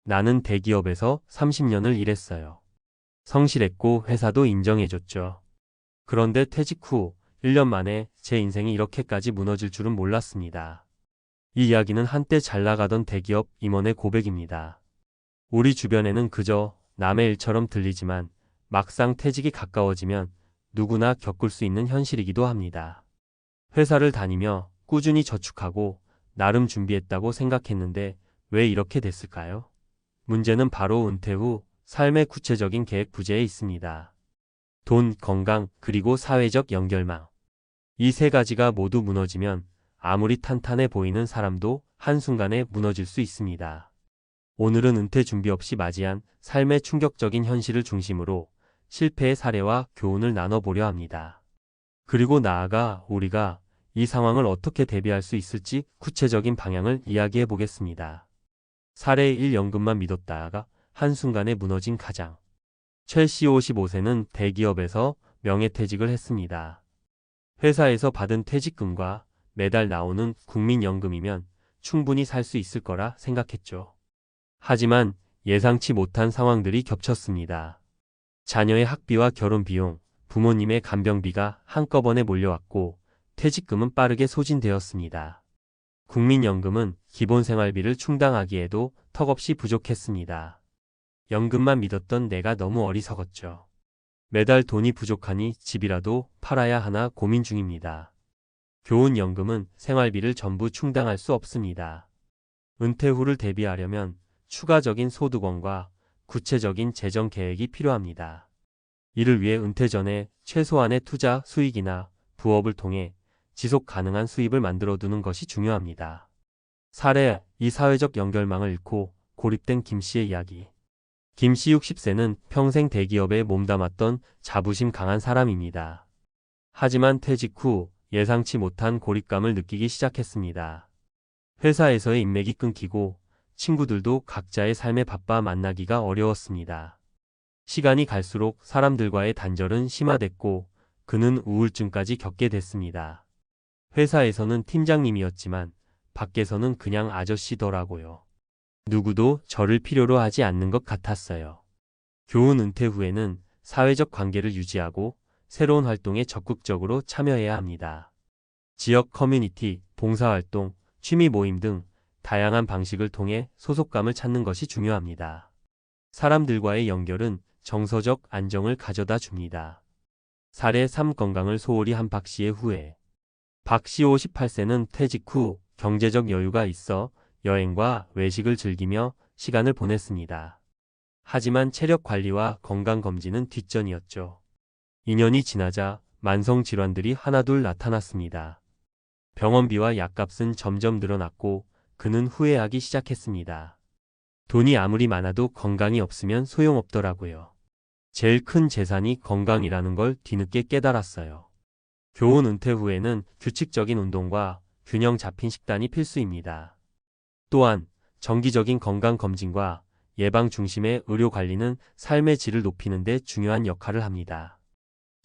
나는 대기업에서 30년을 일했어요. 성실했고 회사도 인정해줬죠. 그런데 퇴직 후 1년 만에 제 인생이 이렇게까지 무너질 줄은 몰랐습니다. 이 이야기는 한때 잘 나가던 대기업 임원의 고백입니다. 우리 주변에는 그저 남의 일처럼 들리지만 막상 퇴직이 가까워지면 누구나 겪을 수 있는 현실이기도 합니다. 회사를 다니며 꾸준히 저축하고 나름 준비했다고 생각했는데 왜 이렇게 됐을까요? 문제는 바로 은퇴 후 삶의 구체적인 계획 부재에 있습니다. 돈, 건강, 그리고 사회적 연결망. 이 세 가지가 모두 무너지면 아무리 탄탄해 보이는 사람도 한순간에 무너질 수 있습니다. 오늘은 은퇴 준비 없이 맞이한 삶의 충격적인 현실을 중심으로 실패의 사례와 교훈을 나눠보려 합니다. 그리고 나아가 우리가 이 상황을 어떻게 대비할 수 있을지 구체적인 방향을 이야기해 보겠습니다. 사례 1. 연금만 믿었다가 한순간에 무너진 가장. 최 씨 55세는 대기업에서 명예퇴직을 했습니다. 회사에서 받은 퇴직금과 매달 나오는 국민연금이면 충분히 살 수 있을 거라 생각했죠. 하지만 예상치 못한 상황들이 겹쳤습니다. 자녀의 학비와 결혼 비용, 부모님의 간병비가 한꺼번에 몰려왔고 퇴직금은 빠르게 소진되었습니다. 국민연금은 기본 생활비를 충당하기에도 턱없이 부족했습니다. 연금만 믿었던 내가 너무 어리석었죠. 매달 돈이 부족하니 집이라도 팔아야 하나 고민 중입니다. 교훈연금은 생활비를 전부 충당할 수 없습니다. 은퇴 후를 대비하려면 추가적인 소득원과 구체적인 재정 계획이 필요합니다. 이를 위해 은퇴 전에 최소한의 투자 수익이나 부업을 통해 지속 가능한 수입을 만들어 두는 것이 중요합니다. 사례 2. 사회적 연결망을 잃고 고립된 김 씨의 이야기. 김 씨 60세는 평생 대기업에 몸담았던 자부심 강한 사람입니다. 하지만 퇴직 후 예상치 못한 고립감을 느끼기 시작했습니다. 회사에서의 인맥이 끊기고 친구들도 각자의 삶에 바빠 만나기가 어려웠습니다. 시간이 갈수록 사람들과의 단절은 심화됐고 그는 우울증까지 겪게 됐습니다. 회사에서는 팀장님이었지만 밖에서는 그냥 아저씨더라고요. 누구도 저를 필요로 하지 않는 것 같았어요. 교훈 은퇴 후에는 사회적 관계를 유지하고 새로운 활동에 적극적으로 참여해야 합니다. 지역 커뮤니티, 봉사활동, 취미 모임 등 다양한 방식을 통해 소속감을 찾는 것이 중요합니다. 사람들과의 연결은 정서적 안정을 가져다 줍니다. 사례 3. 건강을 소홀히 한 박 씨의 후회. 박 씨 58세는 퇴직 후 경제적 여유가 있어 여행과 외식을 즐기며 시간을 보냈습니다. 하지만 체력 관리와 건강 검진은 뒷전이었죠. 2년이 지나자 만성 질환들이 하나둘 나타났습니다. 병원비와 약값은 점점 늘어났고 그는 후회하기 시작했습니다. 돈이 아무리 많아도 건강이 없으면 소용없더라고요. 제일 큰 재산이 건강이라는 걸 뒤늦게 깨달았어요. 교훈 은퇴 후에는 규칙적인 운동과 균형 잡힌 식단이 필수입니다. 또한 정기적인 건강검진과 예방 중심의 의료관리는 삶의 질을 높이는 데 중요한 역할을 합니다.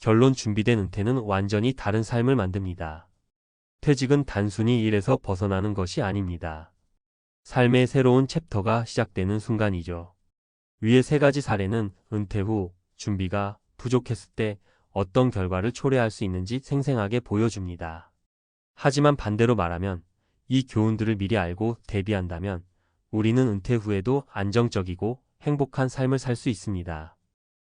결론 준비된 은퇴는 완전히 다른 삶을 만듭니다. 퇴직은 단순히 일에서 벗어나는 것이 아닙니다. 삶의 새로운 챕터가 시작되는 순간이죠. 위의 세 가지 사례는 은퇴 후 준비가 부족했을 때 어떤 결과를 초래할 수 있는지 생생하게 보여줍니다. 하지만 반대로 말하면 이 교훈들을 미리 알고 대비한다면 우리는 은퇴 후에도 안정적이고 행복한 삶을 살 수 있습니다.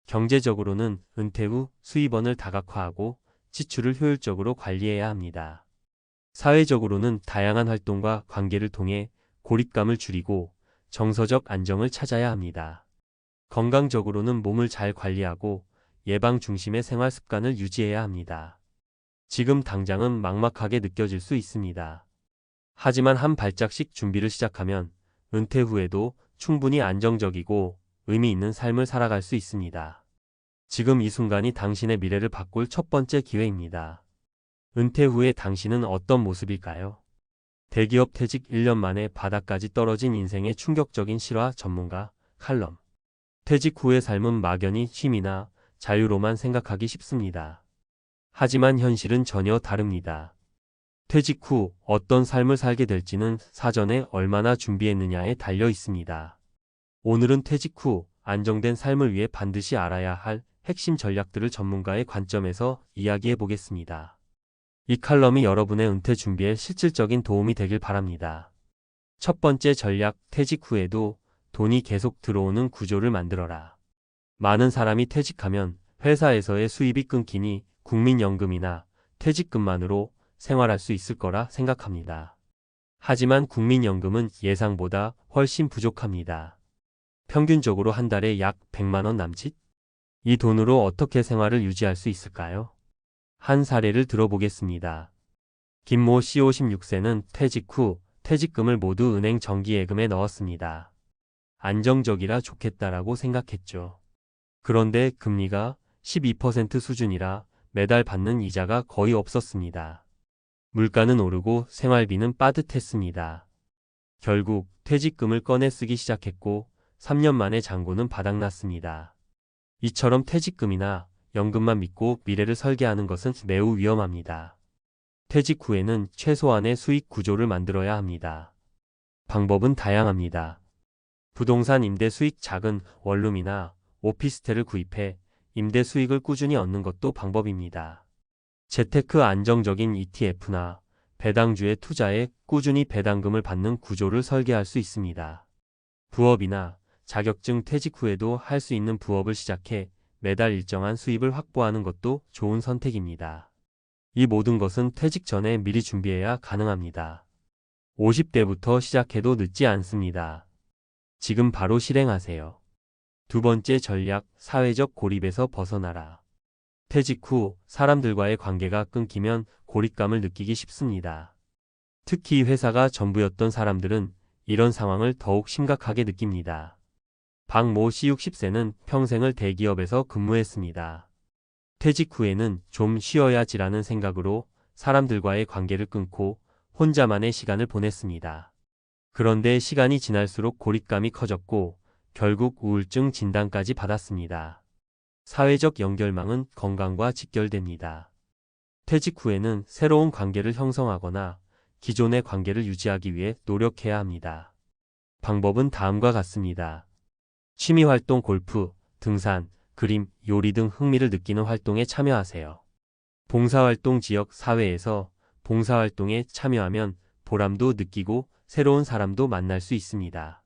경제적으로는 은퇴 후 수입원을 다각화하고 지출을 효율적으로 관리해야 합니다. 사회적으로는 다양한 활동과 관계를 통해 고립감을 줄이고 정서적 안정을 찾아야 합니다. 건강적으로는 몸을 잘 관리하고 예방 중심의 생활 습관을 유지해야 합니다. 지금 당장은 막막하게 느껴질 수 있습니다. 하지만 한 발짝씩 준비를 시작하면 은퇴 후에도 충분히 안정적이고 의미 있는 삶을 살아갈 수 있습니다. 지금 이 순간이 당신의 미래를 바꿀 첫 번째 기회입니다. 은퇴 후에 당신은 어떤 모습일까요? 대기업 퇴직 1년 만에 바닥까지 떨어진 인생의 충격적인 실화 전문가 칼럼. 퇴직 후의 삶은 막연히 쉼이나 자유로만 생각하기 쉽습니다. 하지만 현실은 전혀 다릅니다. 퇴직 후 어떤 삶을 살게 될지는 사전에 얼마나 준비했느냐에 달려 있습니다. 오늘은 퇴직 후 안정된 삶을 위해 반드시 알아야 할 핵심 전략들을 전문가의 관점에서 이야기해 보겠습니다. 이 칼럼이 여러분의 은퇴 준비에 실질적인 도움이 되길 바랍니다. 첫 번째 전략, 퇴직 후에도 돈이 계속 들어오는 구조를 만들어라. 많은 사람이 퇴직하면 회사에서의 수입이 끊기니 국민연금이나 퇴직금만으로 생활할 수 있을 거라 생각합니다. 하지만 국민연금은 예상보다 훨씬 부족합니다. 평균적으로 한 달에 약 100만 원 남짓? 이 돈으로 어떻게 생활을 유지할 수 있을까요? 한 사례를 들어보겠습니다. 김모 씨 56세는 퇴직 후 퇴직금을 모두 은행 정기예금에 넣었습니다. 안정적이라 좋겠다라고 생각했죠. 그런데 금리가 12% 수준이라 매달 받는 이자가 거의 없었습니다. 물가는 오르고 생활비는 빠듯했습니다. 결국 퇴직금을 꺼내 쓰기 시작했고 3년 만에 잔고는 바닥났습니다. 이처럼 퇴직금이나 연금만 믿고 미래를 설계하는 것은 매우 위험합니다. 퇴직 후에는 최소한의 수익 구조를 만들어야 합니다. 방법은 다양합니다. 부동산 임대 수익, 작은 원룸이나 오피스텔을 구입해 임대 수익을 꾸준히 얻는 것도 방법입니다. 재테크, 안정적인 ETF나 배당주에 투자해 꾸준히 배당금을 받는 구조를 설계할 수 있습니다. 부업이나 자격증, 퇴직 후에도 할 수 있는 부업을 시작해 매달 일정한 수입을 확보하는 것도 좋은 선택입니다. 이 모든 것은 퇴직 전에 미리 준비해야 가능합니다. 50대부터 시작해도 늦지 않습니다. 지금 바로 실행하세요. 두 번째 전략, 사회적 고립에서 벗어나라. 퇴직 후 사람들과의 관계가 끊기면 고립감을 느끼기 쉽습니다. 특히 회사가 전부였던 사람들은 이런 상황을 더욱 심각하게 느낍니다. 박모 씨 60세는 평생을 대기업에서 근무했습니다. 퇴직 후에는 좀 쉬어야지라는 생각으로 사람들과의 관계를 끊고 혼자만의 시간을 보냈습니다. 그런데 시간이 지날수록 고립감이 커졌고 결국 우울증 진단까지 받았습니다. 사회적 연결망은 건강과 직결됩니다. 퇴직 후에는 새로운 관계를 형성하거나 기존의 관계를 유지하기 위해 노력해야 합니다. 방법은 다음과 같습니다. 취미활동, 골프, 등산, 그림, 요리 등 흥미를 느끼는 활동에 참여하세요. 봉사활동, 지역 사회에서 봉사활동에 참여하면 보람도 느끼고 새로운 사람도 만날 수 있습니다.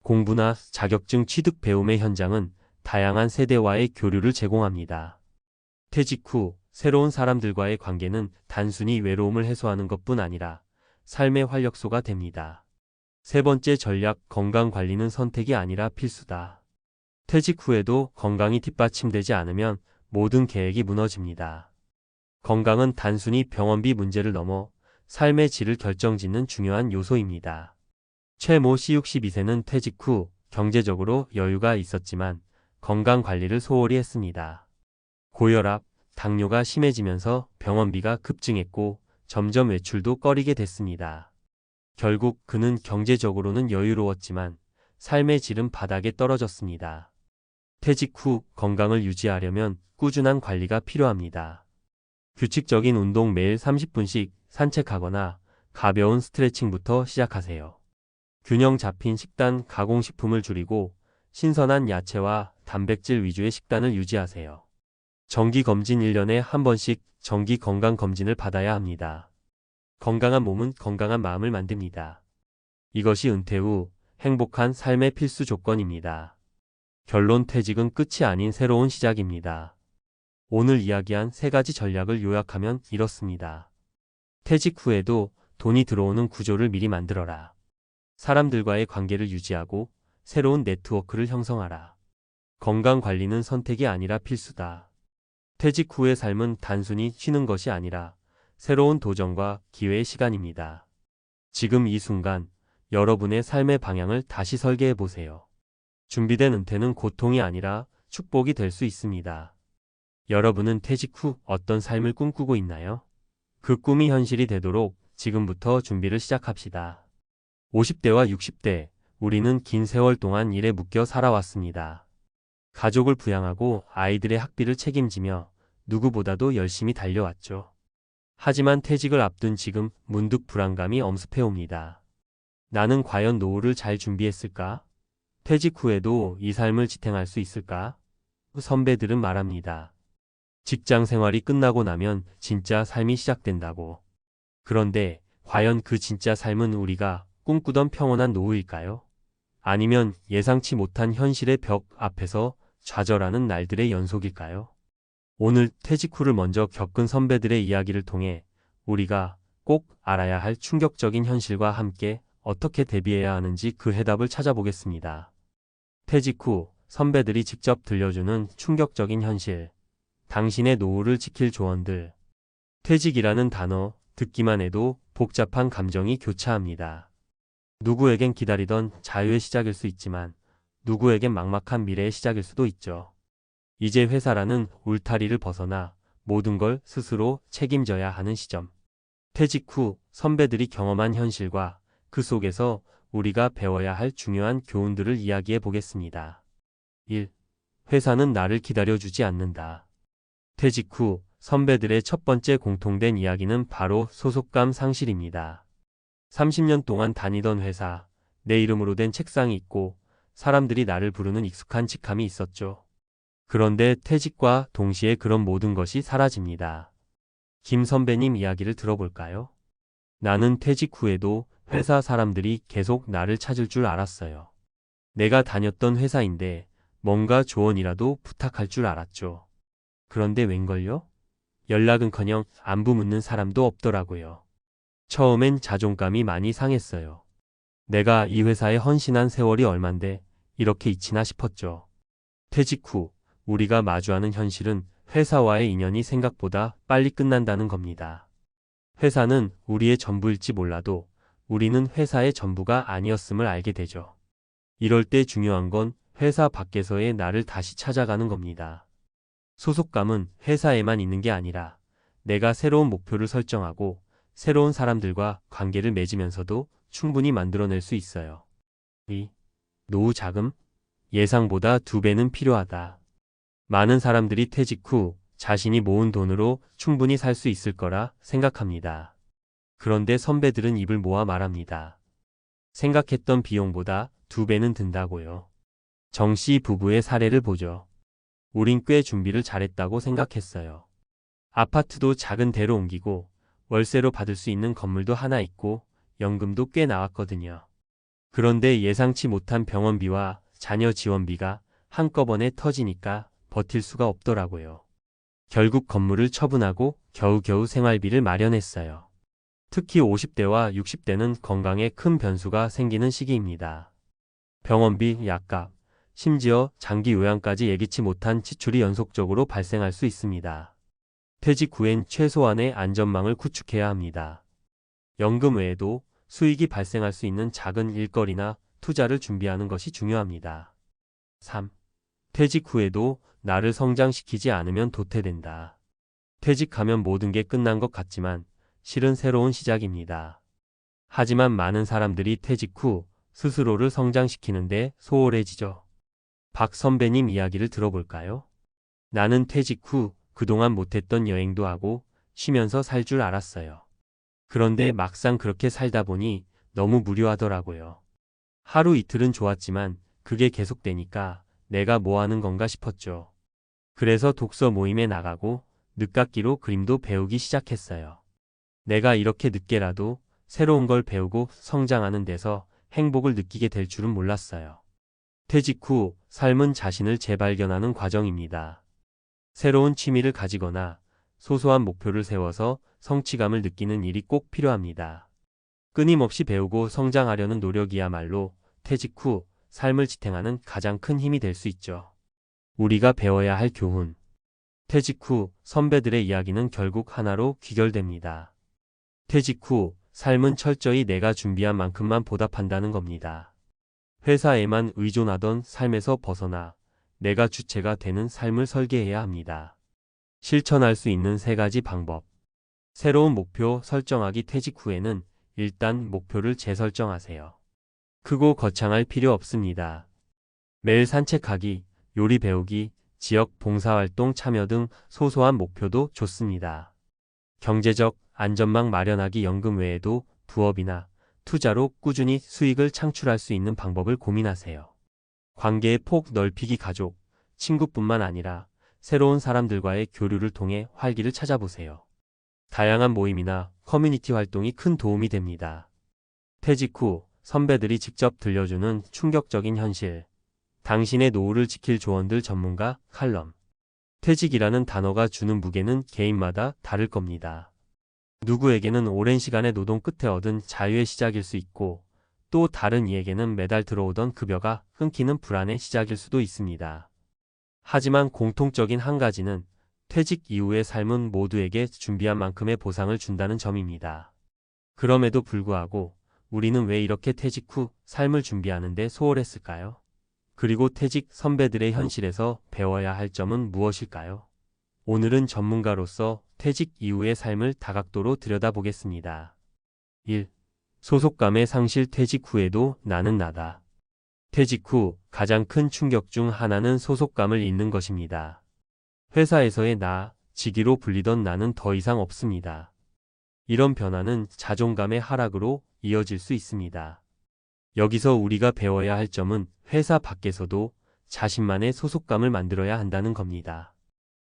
공부나 자격증 취득, 배움의 현장은 다양한 세대와의 교류를 제공합니다. 퇴직 후 새로운 사람들과의 관계는 단순히 외로움을 해소하는 것뿐 아니라 삶의 활력소가 됩니다. 세 번째 전략, 건강관리는 선택이 아니라 필수다. 퇴직 후에도 건강이 뒷받침되지 않으면 모든 계획이 무너집니다. 건강은 단순히 병원비 문제를 넘어 삶의 질을 결정짓는 중요한 요소입니다. 최모 씨 62세는 퇴직 후 경제적으로 여유가 있었지만 건강 관리를 소홀히 했습니다. 고혈압, 당뇨가 심해지면서 병원비가 급증했고 점점 외출도 꺼리게 됐습니다. 결국 그는 경제적으로는 여유로웠지만 삶의 질은 바닥에 떨어졌습니다. 퇴직 후 건강을 유지하려면 꾸준한 관리가 필요합니다. 규칙적인 운동, 매일 30분씩 산책하거나 가벼운 스트레칭부터 시작하세요. 균형 잡힌 식단, 가공식품을 줄이고 신선한 야채와 단백질 위주의 식단을 유지하세요. 정기검진, 1년에 한 번씩 정기 건강검진을 받아야 합니다. 건강한 몸은 건강한 마음을 만듭니다. 이것이 은퇴 후 행복한 삶의 필수 조건입니다. 결론, 퇴직은 끝이 아닌 새로운 시작입니다. 오늘 이야기한 세 가지 전략을 요약하면 이렇습니다. 퇴직 후에도 돈이 들어오는 구조를 미리 만들어라. 사람들과의 관계를 유지하고 새로운 네트워크를 형성하라. 건강관리는 선택이 아니라 필수다. 퇴직 후의 삶은 단순히 쉬는 것이 아니라 새로운 도전과 기회의 시간입니다. 지금 이 순간 여러분의 삶의 방향을 다시 설계해 보세요. 준비된 은퇴는 고통이 아니라 축복이 될 수 있습니다. 여러분은 퇴직 후 어떤 삶을 꿈꾸고 있나요? 그 꿈이 현실이 되도록 지금부터 준비를 시작합시다. 50대와 60대, 우리는 긴 세월 동안 일에 묶여 살아왔습니다. 가족을 부양하고 아이들의 학비를 책임지며 누구보다도 열심히 달려왔죠. 하지만 퇴직을 앞둔 지금 문득 불안감이 엄습해옵니다. 나는 과연 노후를 잘 준비했을까? 퇴직 후에도 이 삶을 지탱할 수 있을까? 선배들은 말합니다. 직장 생활이 끝나고 나면 진짜 삶이 시작된다고. 그런데 과연 그 진짜 삶은 우리가 꿈꾸던 평온한 노후일까요? 아니면 예상치 못한 현실의 벽 앞에서 좌절하는 날들의 연속일까요? 오늘 퇴직 후를 먼저 겪은 선배들의 이야기를 통해 우리가 꼭 알아야 할 충격적인 현실과 함께 어떻게 대비해야 하는지 그 해답을 찾아보겠습니다. 퇴직 후 선배들이 직접 들려주는 충격적인 현실. 당신의 노후를 지킬 조언들. 퇴직이라는 단어 듣기만 해도 복잡한 감정이 교차합니다. 누구에겐 기다리던 자유의 시작일 수 있지만 누구에겐 막막한 미래의 시작일 수도 있죠. 이제 회사라는 울타리를 벗어나 모든 걸 스스로 책임져야 하는 시점. 퇴직 후 선배들이 경험한 현실과 그 속에서 우리가 배워야 할 중요한 교훈들을 이야기해 보겠습니다. 1. 회사는 나를 기다려주지 않는다. 퇴직 후 선배들의 첫 번째 공통된 이야기는 바로 소속감 상실입니다. 30년 동안 다니던 회사, 내 이름으로 된 책상이 있고 사람들이 나를 부르는 익숙한 직함이 있었죠. 그런데 퇴직과 동시에 그런 모든 것이 사라집니다. 김 선배님 이야기를 들어볼까요? 나는 퇴직 후에도 회사 사람들이 계속 나를 찾을 줄 알았어요. 내가 다녔던 회사인데 뭔가 조언이라도 부탁할 줄 알았죠. 그런데 웬걸요? 연락은커녕 안부 묻는 사람도 없더라고요. 처음엔 자존감이 많이 상했어요. 내가 이 회사에 헌신한 세월이 얼만데 이렇게 잊히나 싶었죠. 퇴직 후 우리가 마주하는 현실은 회사와의 인연이 생각보다 빨리 끝난다는 겁니다. 회사는 우리의 전부일지 몰라도 우리는 회사의 전부가 아니었음을 알게 되죠. 이럴 때 중요한 건 회사 밖에서의 나를 다시 찾아가는 겁니다. 소속감은 회사에만 있는 게 아니라 내가 새로운 목표를 설정하고 새로운 사람들과 관계를 맺으면서도 충분히 만들어낼 수 있어요. 2. 노후 자금? 예상보다 2배는 필요하다. 많은 사람들이 퇴직 후 자신이 모은 돈으로 충분히 살 수 있을 거라 생각합니다. 그런데 선배들은 입을 모아 말합니다. 생각했던 비용보다 2배는 든다고요. 정씨 부부의 사례를 보죠. 우린 꽤 준비를 잘했다고 생각했어요. 아파트도 작은 데로 옮기고 월세로 받을 수 있는 건물도 하나 있고 연금도 꽤 나왔거든요. 그런데 예상치 못한 병원비와 자녀 지원비가 한꺼번에 터지니까 버틸 수가 없더라고요. 결국 건물을 처분하고 겨우겨우 생활비를 마련했어요. 특히 50대와 60대는 건강에 큰 변수가 생기는 시기입니다. 병원비, 약값, 심지어 장기 요양까지 예기치 못한 지출이 연속적으로 발생할 수 있습니다. 퇴직 후엔 최소한의 안전망을 구축해야 합니다. 연금 외에도 수익이 발생할 수 있는 작은 일거리나 투자를 준비하는 것이 중요합니다. 3. 퇴직 후에도 나를 성장시키지 않으면 도태된다. 퇴직하면 모든 게 끝난 것 같지만 실은 새로운 시작입니다. 하지만 많은 사람들이 퇴직 후 스스로를 성장시키는데 소홀해지죠. 박 선배님 이야기를 들어볼까요? 나는 퇴직 후 그동안 못했던 여행도 하고 쉬면서 살 줄 알았어요. 그런데 막상 그렇게 살다 보니 너무 무료하더라고요. 하루 이틀은 좋았지만 그게 계속되니까 내가 뭐 하는 건가 싶었죠. 그래서 독서 모임에 나가고 늦깎이로 그림도 배우기 시작했어요. 내가 이렇게 늦게라도 새로운 걸 배우고 성장하는 데서 행복을 느끼게 될 줄은 몰랐어요. 퇴직 후 삶은 자신을 재발견하는 과정입니다. 새로운 취미를 가지거나 소소한 목표를 세워서 성취감을 느끼는 일이 꼭 필요합니다. 끊임없이 배우고 성장하려는 노력이야말로 퇴직 후 삶을 지탱하는 가장 큰 힘이 될 수 있죠. 우리가 배워야 할 교훈. 퇴직 후 선배들의 이야기는 결국 하나로 귀결됩니다. 퇴직 후 삶은 철저히 내가 준비한 만큼만 보답한다는 겁니다. 회사에만 의존하던 삶에서 벗어나 내가 주체가 되는 삶을 설계해야 합니다. 실천할 수 있는 3가지 방법. 새로운 목표 설정하기. 퇴직 후에는 일단 목표를 재설정하세요. 크고 거창할 필요 없습니다. 매일 산책하기, 요리 배우기, 지역 봉사활동 참여 등 소소한 목표도 좋습니다. 경제적 안전망 마련하기. 연금 외에도 부업이나 투자로 꾸준히 수익을 창출할 수 있는 방법을 고민하세요. 관계의 폭 넓히기 가족, 친구뿐만 아니라 새로운 사람들과의 교류를 통해 활기를 찾아보세요. 다양한 모임이나 커뮤니티 활동이 큰 도움이 됩니다. 퇴직 후 선배들이 직접 들려주는 충격적인 현실. 당신의 노후를 지킬 조언들 전문가 칼럼. 퇴직이라는 단어가 주는 무게는 개인마다 다를 겁니다. 누구에게는 오랜 시간의 노동 끝에 얻은 자유의 시작일 수 있고, 또 다른 이에게는 매달 들어오던 급여가 끊기는 불안의 시작일 수도 있습니다. 하지만 공통적인 한 가지는 퇴직 이후의 삶은 모두에게 준비한 만큼의 보상을 준다는 점입니다. 그럼에도 불구하고 우리는 왜 이렇게 퇴직 후 삶을 준비하는데 소홀했을까요? 그리고 퇴직 선배들의 현실에서 배워야 할 점은 무엇일까요? 오늘은 전문가로서 퇴직 이후의 삶을 다각도로 들여다보겠습니다. 1. 소속감의 상실. 퇴직 후에도 나는 나다. 퇴직 후 가장 큰 충격 중 하나는 소속감을 잃는 것입니다. 회사에서의 나, 직위로 불리던 나는 더 이상 없습니다. 이런 변화는 자존감의 하락으로 이어질 수 있습니다. 여기서 우리가 배워야 할 점은 회사 밖에서도 자신만의 소속감을 만들어야 한다는 겁니다.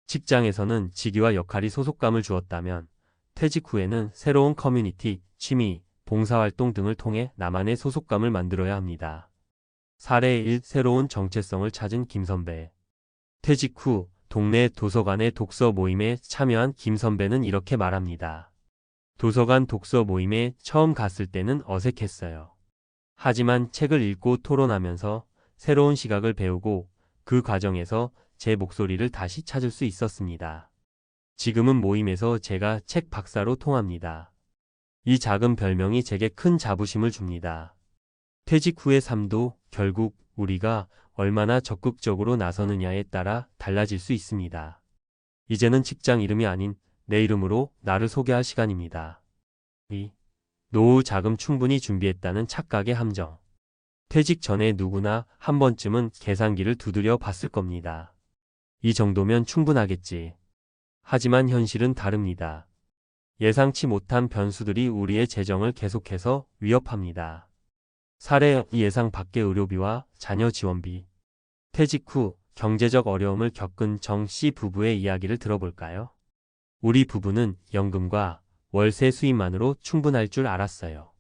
직장에서는 직위와 역할이 소속감을 주었다면 퇴직 후에는 새로운 커뮤니티, 취미, 봉사활동 등을 통해 나만의 소속감을 만들어야 합니다. 사례 1. 새로운 정체성을 찾은 김선배. 퇴직 후 동네 도서관의 독서 모임에 참여한 김선배는 이렇게 말합니다. 도서관 독서 모임에 처음 갔을 때는 어색했어요. 하지만 책을 읽고 토론하면서 새로운 시각을 배우고 그 과정에서 제 목소리를 다시 찾을 수 있었습니다. 지금은 모임에서 제가 책 박사로 통합니다. 이 작은 별명이 제게 큰 자부심을 줍니다. 퇴직 후의 삶도 결국 우리가 얼마나 적극적으로 나서느냐에 따라 달라질 수 있습니다. 이제는 직장 이름이 아닌 내 이름으로 나를 소개할 시간입니다. 2. 노후 자금 충분히 준비했다는 착각의 함정. 퇴직 전에 누구나 한 번쯤은 계산기를 두드려 봤을 겁니다. 이 정도면 충분하겠지. 하지만 현실은 다릅니다. 예상치 못한 변수들이 우리의 재정을 계속해서 위협합니다. 사례 예상 밖의 의료비와 자녀 지원비. 퇴직 후 경제적 어려움을 겪은 정 씨 부부의 이야기를 들어볼까요? 우리 부부는 연금과 월세 수입만으로 충분할 줄 알았어요.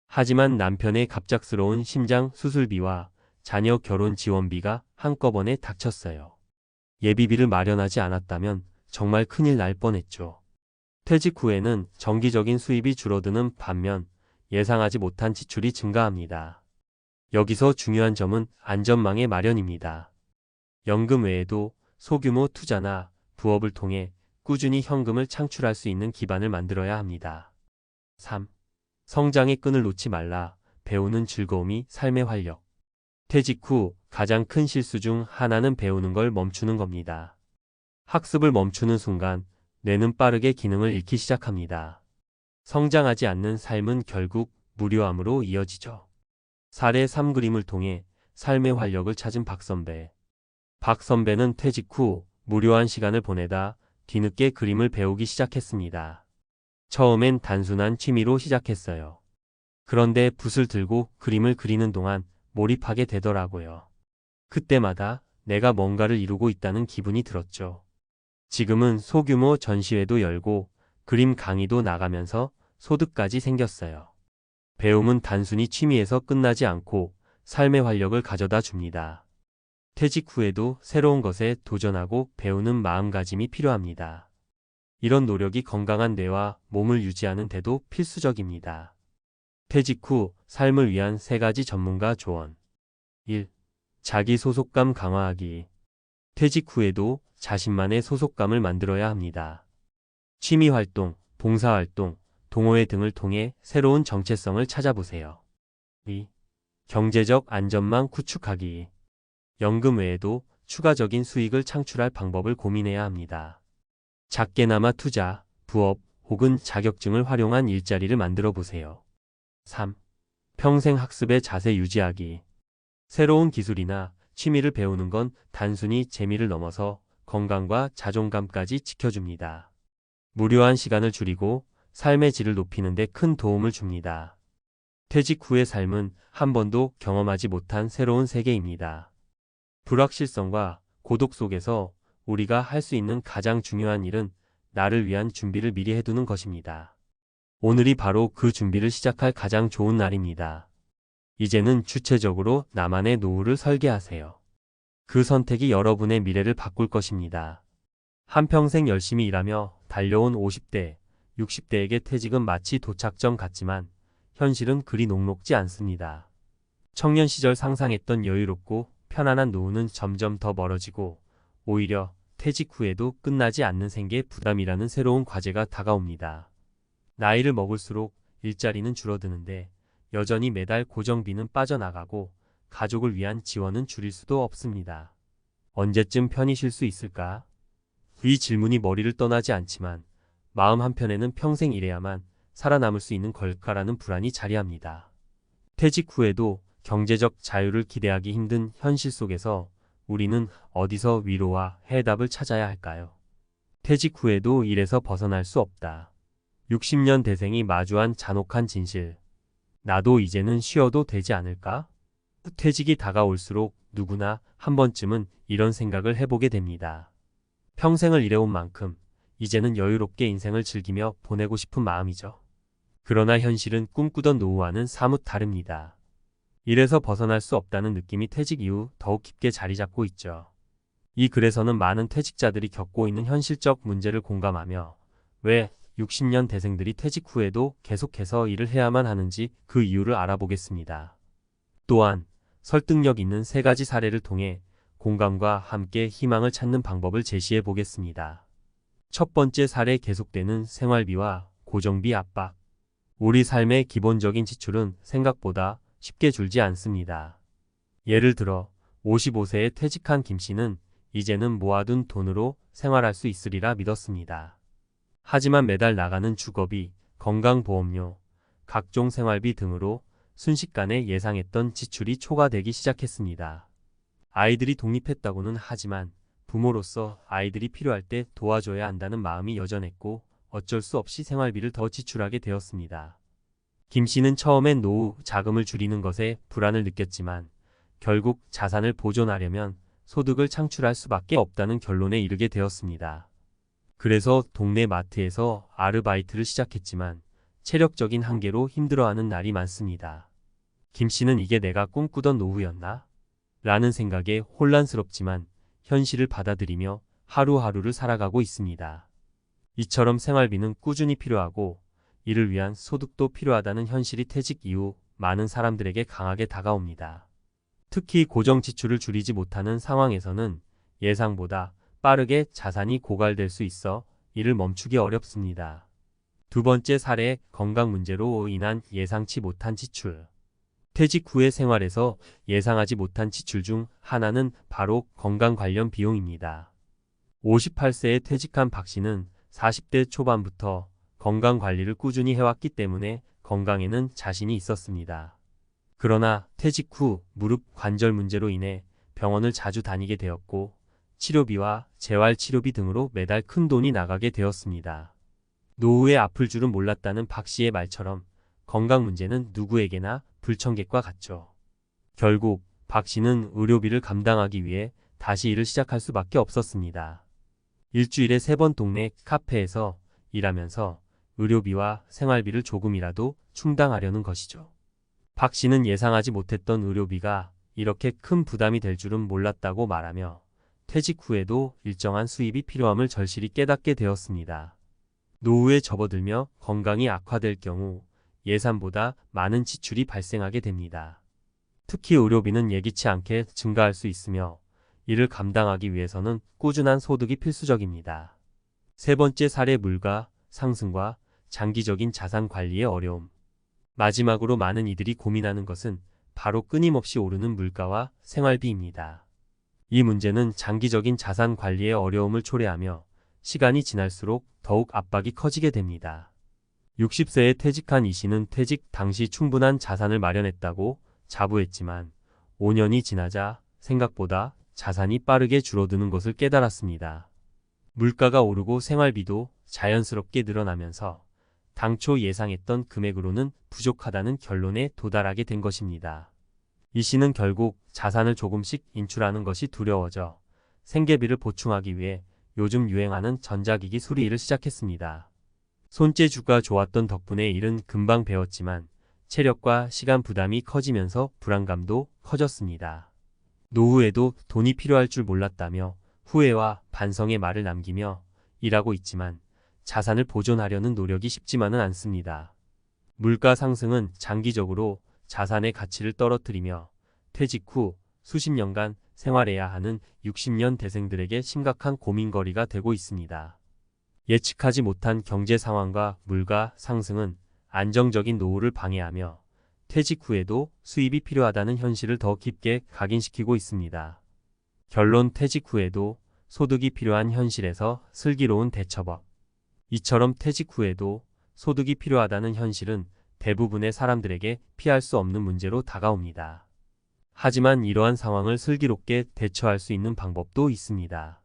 하지만 남편의 갑작스러운 심장 수술비와 자녀 결혼 지원비가 한꺼번에 닥쳤어요. 예비비를 마련하지 않았다면 정말 큰일 날 뻔했죠. 퇴직 후에는 정기적인 수입이 줄어드는 반면 예상하지 못한 지출이 증가합니다. 여기서 중요한 점은 안전망의 마련입니다. 연금 외에도 소규모 투자나 부업을 통해 꾸준히 현금을 창출할 수 있는 기반을 만들어야 합니다. 3. 성장의 끈을 놓지 말라. 배우는 즐거움이 삶의 활력. 퇴직 후 가장 큰 실수 중 하나는 배우는 걸 멈추는 겁니다. 학습을 멈추는 순간 뇌는 빠르게 기능을 잃기 시작합니다. 성장하지 않는 삶은 결국 무료함으로 이어지죠. 사례 3. 그림을 통해 삶의 활력을 찾은 박선배. 박선배는 퇴직 후 무료한 시간을 보내다 뒤늦게 그림을 배우기 시작했습니다. 처음엔 단순한 취미로 시작했어요. 그런데 붓을 들고 그림을 그리는 동안 몰입하게 되더라고요. 그때마다 내가 뭔가를 이루고 있다는 기분이 들었죠. 지금은 소규모 전시회도 열고 그림 강의도 나가면서 소득까지 생겼어요. 배움은 단순히 취미에서 끝나지 않고 삶의 활력을 가져다 줍니다. 퇴직 후에도 새로운 것에 도전하고 배우는 마음가짐이 필요합니다. 이런 노력이 건강한 뇌와 몸을 유지하는 데도 필수적입니다. 퇴직 후 삶을 위한 3가지 전문가 조언. 1. 자기 소속감 강화하기. 퇴직 후에도 자신만의 소속감을 만들어야 합니다. 취미활동, 봉사활동, 동호회 등을 통해 새로운 정체성을 찾아보세요. 2. 경제적 안전망 구축하기. 연금 외에도 추가적인 수익을 창출할 방법을 고민해야 합니다. 작게나마 투자, 부업 혹은 자격증을 활용한 일자리를 만들어 보세요. 3. 평생 학습의 자세 유지하기. 새로운 기술이나 취미를 배우는 건 단순히 재미를 넘어서 건강과 자존감까지 지켜줍니다. 무료한 시간을 줄이고 삶의 질을 높이는 데 큰 도움을 줍니다. 퇴직 후의 삶은 한 번도 경험하지 못한 새로운 세계입니다. 불확실성과 고독 속에서 우리가 할 수 있는 가장 중요한 일은 나를 위한 준비를 미리 해두는 것입니다. 오늘이 바로 그 준비를 시작할 가장 좋은 날입니다. 이제는 주체적으로 나만의 노후를 설계하세요. 그 선택이 여러분의 미래를 바꿀 것입니다. 한평생 열심히 일하며 달려온 50대, 60대에게 퇴직은 마치 도착점 같지만 현실은 그리 녹록지 않습니다. 청년 시절 상상했던 여유롭고 편안한 노후는 점점 더 멀어지고 오히려 퇴직 후에도 끝나지 않는 생계의 부담이라는 새로운 과제가 다가옵니다. 나이를 먹을수록 일자리는 줄어드는데 여전히 매달 고정비는 빠져나가고 가족을 위한 지원은 줄일 수도 없습니다. 언제쯤 편히 쉴 수 있을까? 이 질문이 머리를 떠나지 않지만 마음 한편에는 평생 일해야만 살아남을 수 있는 걸까라는 불안이 자리합니다. 퇴직 후에도 경제적 자유를 기대하기 힘든 현실 속에서 우리는 어디서 위로와 해답을 찾아야 할까요? 퇴직 후에도 일에서 벗어날 수 없다. 60년 대생이 마주한 잔혹한 진실. 나도 이제는 쉬어도 되지 않을까? 퇴직이 다가올수록 누구나 한 번쯤은 이런 생각을 해보게 됩니다. 평생을 일해온 만큼 이제는 여유롭게 인생을 즐기며 보내고 싶은 마음이죠. 그러나 현실은 꿈꾸던 노후와는 사뭇 다릅니다. 일에서 벗어날 수 없다는 느낌이 퇴직 이후 더욱 깊게 자리 잡고 있죠. 이 글에서는 많은 퇴직자들이 겪고 있는 현실적 문제를 공감하며 왜 60년 대생들이 퇴직 후에도 계속해서 일을 해야만 하는지 그 이유를 알아보겠습니다. 또한 설득력 있는 3가지 사례를 통해 공감과 함께 희망을 찾는 방법을 제시해 보겠습니다. 첫 번째 사례, 계속되는 생활비와 고정비 압박. 우리 삶의 기본적인 지출은 생각보다 쉽게 줄지 않습니다. 예를 들어 55세에 퇴직한 김 씨는 이제는 모아둔 돈으로 생활할 수 있으리라 믿었습니다. 하지만 매달 나가는 주거비, 건강보험료, 각종 생활비 등으로 순식간에 예상했던 지출이 초과되기 시작했습니다. 아이들이 독립했다고는 하지만 부모로서 아이들이 필요할 때 도와줘야 한다는 마음이 여전했고 어쩔 수 없이 생활비를 더 지출하게 되었습니다. 김 씨는 처음엔 노후 자금을 줄이는 것에 불안을 느꼈지만 결국 자산을 보존하려면 소득을 창출할 수밖에 없다는 결론에 이르게 되었습니다. 그래서 동네 마트에서 아르바이트를 시작했지만 체력적인 한계로 힘들어하는 날이 많습니다. 김 씨는 이게 내가 꿈꾸던 노후였나? 라는 생각에 혼란스럽지만 현실을 받아들이며 하루하루를 살아가고 있습니다. 이처럼 생활비는 꾸준히 필요하고 이를 위한 소득도 필요하다는 현실이 퇴직 이후 많은 사람들에게 강하게 다가옵니다. 특히 고정 지출을 줄이지 못하는 상황에서는 예상보다 빠르게 자산이 고갈될 수 있어 이를 멈추기 어렵습니다. 두 번째 사례, 건강 문제로 인한 예상치 못한 지출. 퇴직 후의 생활에서 예상하지 못한 지출 중 하나는 바로 건강 관련 비용입니다. 58세에 퇴직한 박 씨는 40대 초반부터 건강 관리를 꾸준히 해왔기 때문에 건강에는 자신이 있었습니다. 그러나 퇴직 후 무릎 관절 문제로 인해 병원을 자주 다니게 되었고 치료비와 재활치료비 등으로 매달 큰 돈이 나가게 되었습니다. 노후에 아플 줄은 몰랐다는 박 씨의 말처럼 건강 문제는 누구에게나 불청객과 같죠. 결국 박 씨는 의료비를 감당하기 위해 다시 일을 시작할 수밖에 없었습니다. 일주일에 3번 동네 카페에서 일하면서 의료비와 생활비를 조금이라도 충당하려는 것이죠. 박 씨는 예상하지 못했던 의료비가 이렇게 큰 부담이 될 줄은 몰랐다고 말하며 퇴직 후에도 일정한 수입이 필요함을 절실히 깨닫게 되었습니다. 노후에 접어들며 건강이 악화될 경우 예산보다 많은 지출이 발생하게 됩니다. 특히 의료비는 예기치 않게 증가할 수 있으며 이를 감당하기 위해서는 꾸준한 소득이 필수적입니다. 세 번째 사례, 물가 상승과 장기적인 자산 관리의 어려움. 마지막으로 많은 이들이 고민하는 것은 바로 끊임없이 오르는 물가와 생활비입니다. 이 문제는 장기적인 자산 관리의 어려움을 초래하며 시간이 지날수록 더욱 압박이 커지게 됩니다. 60세에 퇴직한 이 씨는 퇴직 당시 충분한 자산을 마련했다고 자부했지만 5년이 지나자 생각보다 자산이 빠르게 줄어드는 것을 깨달았습니다. 물가가 오르고 생활비도 자연스럽게 늘어나면서 당초 예상했던 금액으로는 부족하다는 결론에 도달하게 된 것입니다. 이 씨는 결국 자산을 조금씩 인출하는 것이 두려워져 생계비를 보충하기 위해 요즘 유행하는 전자기기 수리일을 시작했습니다. 손재주가 좋았던 덕분에 일은 금방 배웠지만 체력과 시간 부담이 커지면서 불안감도 커졌습니다. 노후에도 돈이 필요할 줄 몰랐다며 후회와 반성의 말을 남기며 일하고 있지만 자산을 보존하려는 노력이 쉽지만은 않습니다. 물가 상승은 장기적으로 자산의 가치를 떨어뜨리며 퇴직 후 수십 년간 생활해야 하는 60년 대생들에게 심각한 고민거리가 되고 있습니다. 예측하지 못한 경제 상황과 물가 상승은 안정적인 노후를 방해하며 퇴직 후에도 수입이 필요하다는 현실을 더 깊게 각인시키고 있습니다. 결론, 퇴직 후에도 소득이 필요한 현실에서 슬기로운 대처법. 이처럼 퇴직 후에도 소득이 필요하다는 현실은 대부분의 사람들에게 피할 수 없는 문제로 다가옵니다. 하지만 이러한 상황을 슬기롭게 대처할 수 있는 방법도 있습니다.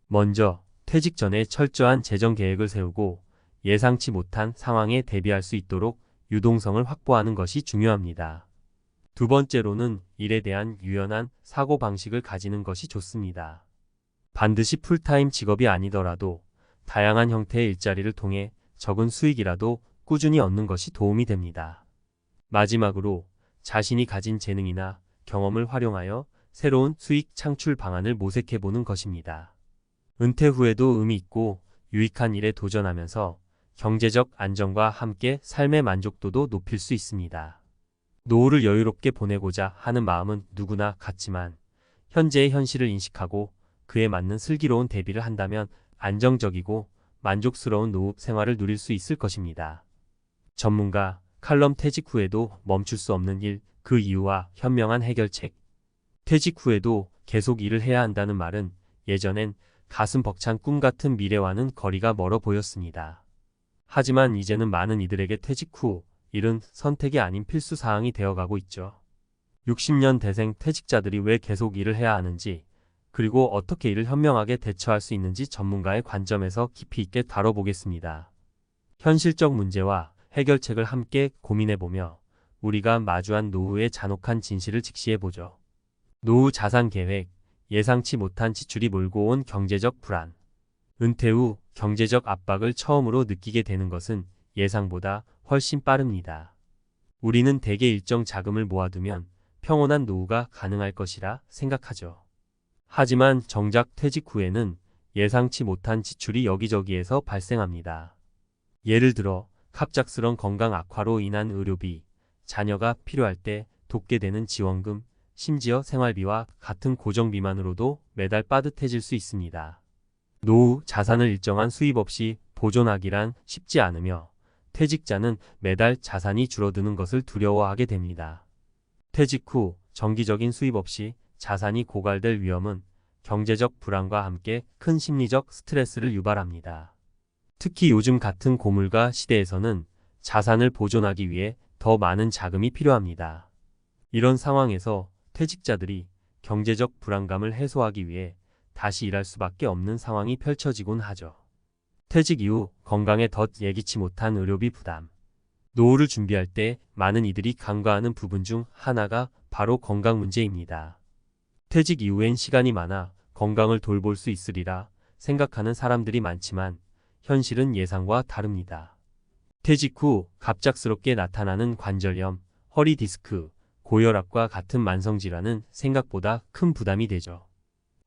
먼저 퇴직 전에 철저한 재정 계획을 세우고 예상치 못한 상황에 대비할 수 있도록 유동성을 확보하는 것이 중요합니다. 두 번째로는 일에 대한 유연한 사고방식을 가지는 것이 좋습니다. 반드시 풀타임 직업이 아니더라도 다양한 형태의 일자리를 통해 적은 수익이라도 꾸준히 얻는 것이 도움이 됩니다. 마지막으로 자신이 가진 재능이나 경험을 활용하여 새로운 수익 창출 방안을 모색해보는 것입니다. 은퇴 후에도 의미 있고 유익한 일에 도전하면서 경제적 안정과 함께 삶의 만족도도 높일 수 있습니다. 노후를 여유롭게 보내고자 하는 마음은 누구나 같지만 현재의 현실을 인식하고 그에 맞는 슬기로운 대비를 한다면 안정적이고 만족스러운 노후 생활을 누릴 수 있을 것입니다. 전문가 칼럼, 퇴직 후에도 멈출 수 없는 일, 그 이유와 현명한 해결책. 퇴직 후에도 계속 일을 해야 한다는 말은 예전엔 가슴 벅찬 꿈 같은 미래와는 거리가 멀어 보였습니다. 하지만 이제는 많은 이들에게 퇴직 후 일은 선택이 아닌 필수 사항이 되어가고 있죠. 60년 대생 퇴직자들이 왜 계속 일을 해야 하는지, 그리고 어떻게 이를 현명하게 대처할 수 있는지 전문가의 관점에서 깊이 있게 다뤄보겠습니다. 현실적 문제와 해결책을 함께 고민해보며 우리가 마주한 노후의 잔혹한 진실을 직시해보죠. 노후 자산 계획, 예상치 못한 지출이 몰고 온 경제적 불안. 은퇴 후 경제적 압박을 처음으로 느끼게 되는 것은 예상보다 훨씬 빠릅니다. 우리는 대개 일정 자금을 모아두면 평온한 노후가 가능할 것이라 생각하죠. 하지만 정작 퇴직 후에는 예상치 못한 지출이 여기저기에서 발생합니다. 예를 들어 갑작스런 건강 악화로 인한 의료비, 자녀가 필요할 때 돕게 되는 지원금, 심지어 생활비와 같은 고정비만으로도 매달 빠듯해질 수 있습니다. 노후 자산을 일정한 수입 없이 보존하기란 쉽지 않으며 퇴직자는 매달 자산이 줄어드는 것을 두려워하게 됩니다. 퇴직 후 정기적인 수입 없이 자산이 고갈될 위험은 경제적 불안과 함께 큰 심리적 스트레스를 유발합니다. 특히 요즘 같은 고물가 시대에서는 자산을 보존하기 위해 더 많은 자금이 필요합니다. 이런 상황에서 퇴직자들이 경제적 불안감을 해소하기 위해 다시 일할 수밖에 없는 상황이 펼쳐지곤 하죠. 퇴직 이후 건강에 덧 예기치 못한 의료비 부담. 노후를 준비할 때 많은 이들이 간과하는 부분 중 하나가 바로 건강 문제입니다. 퇴직 이후엔 시간이 많아 건강을 돌볼 수 있으리라 생각하는 사람들이 많지만 현실은 예상과 다릅니다. 퇴직 후 갑작스럽게 나타나는 관절염, 허리 디스크, 고혈압과 같은 만성질환은 생각보다 큰 부담이 되죠.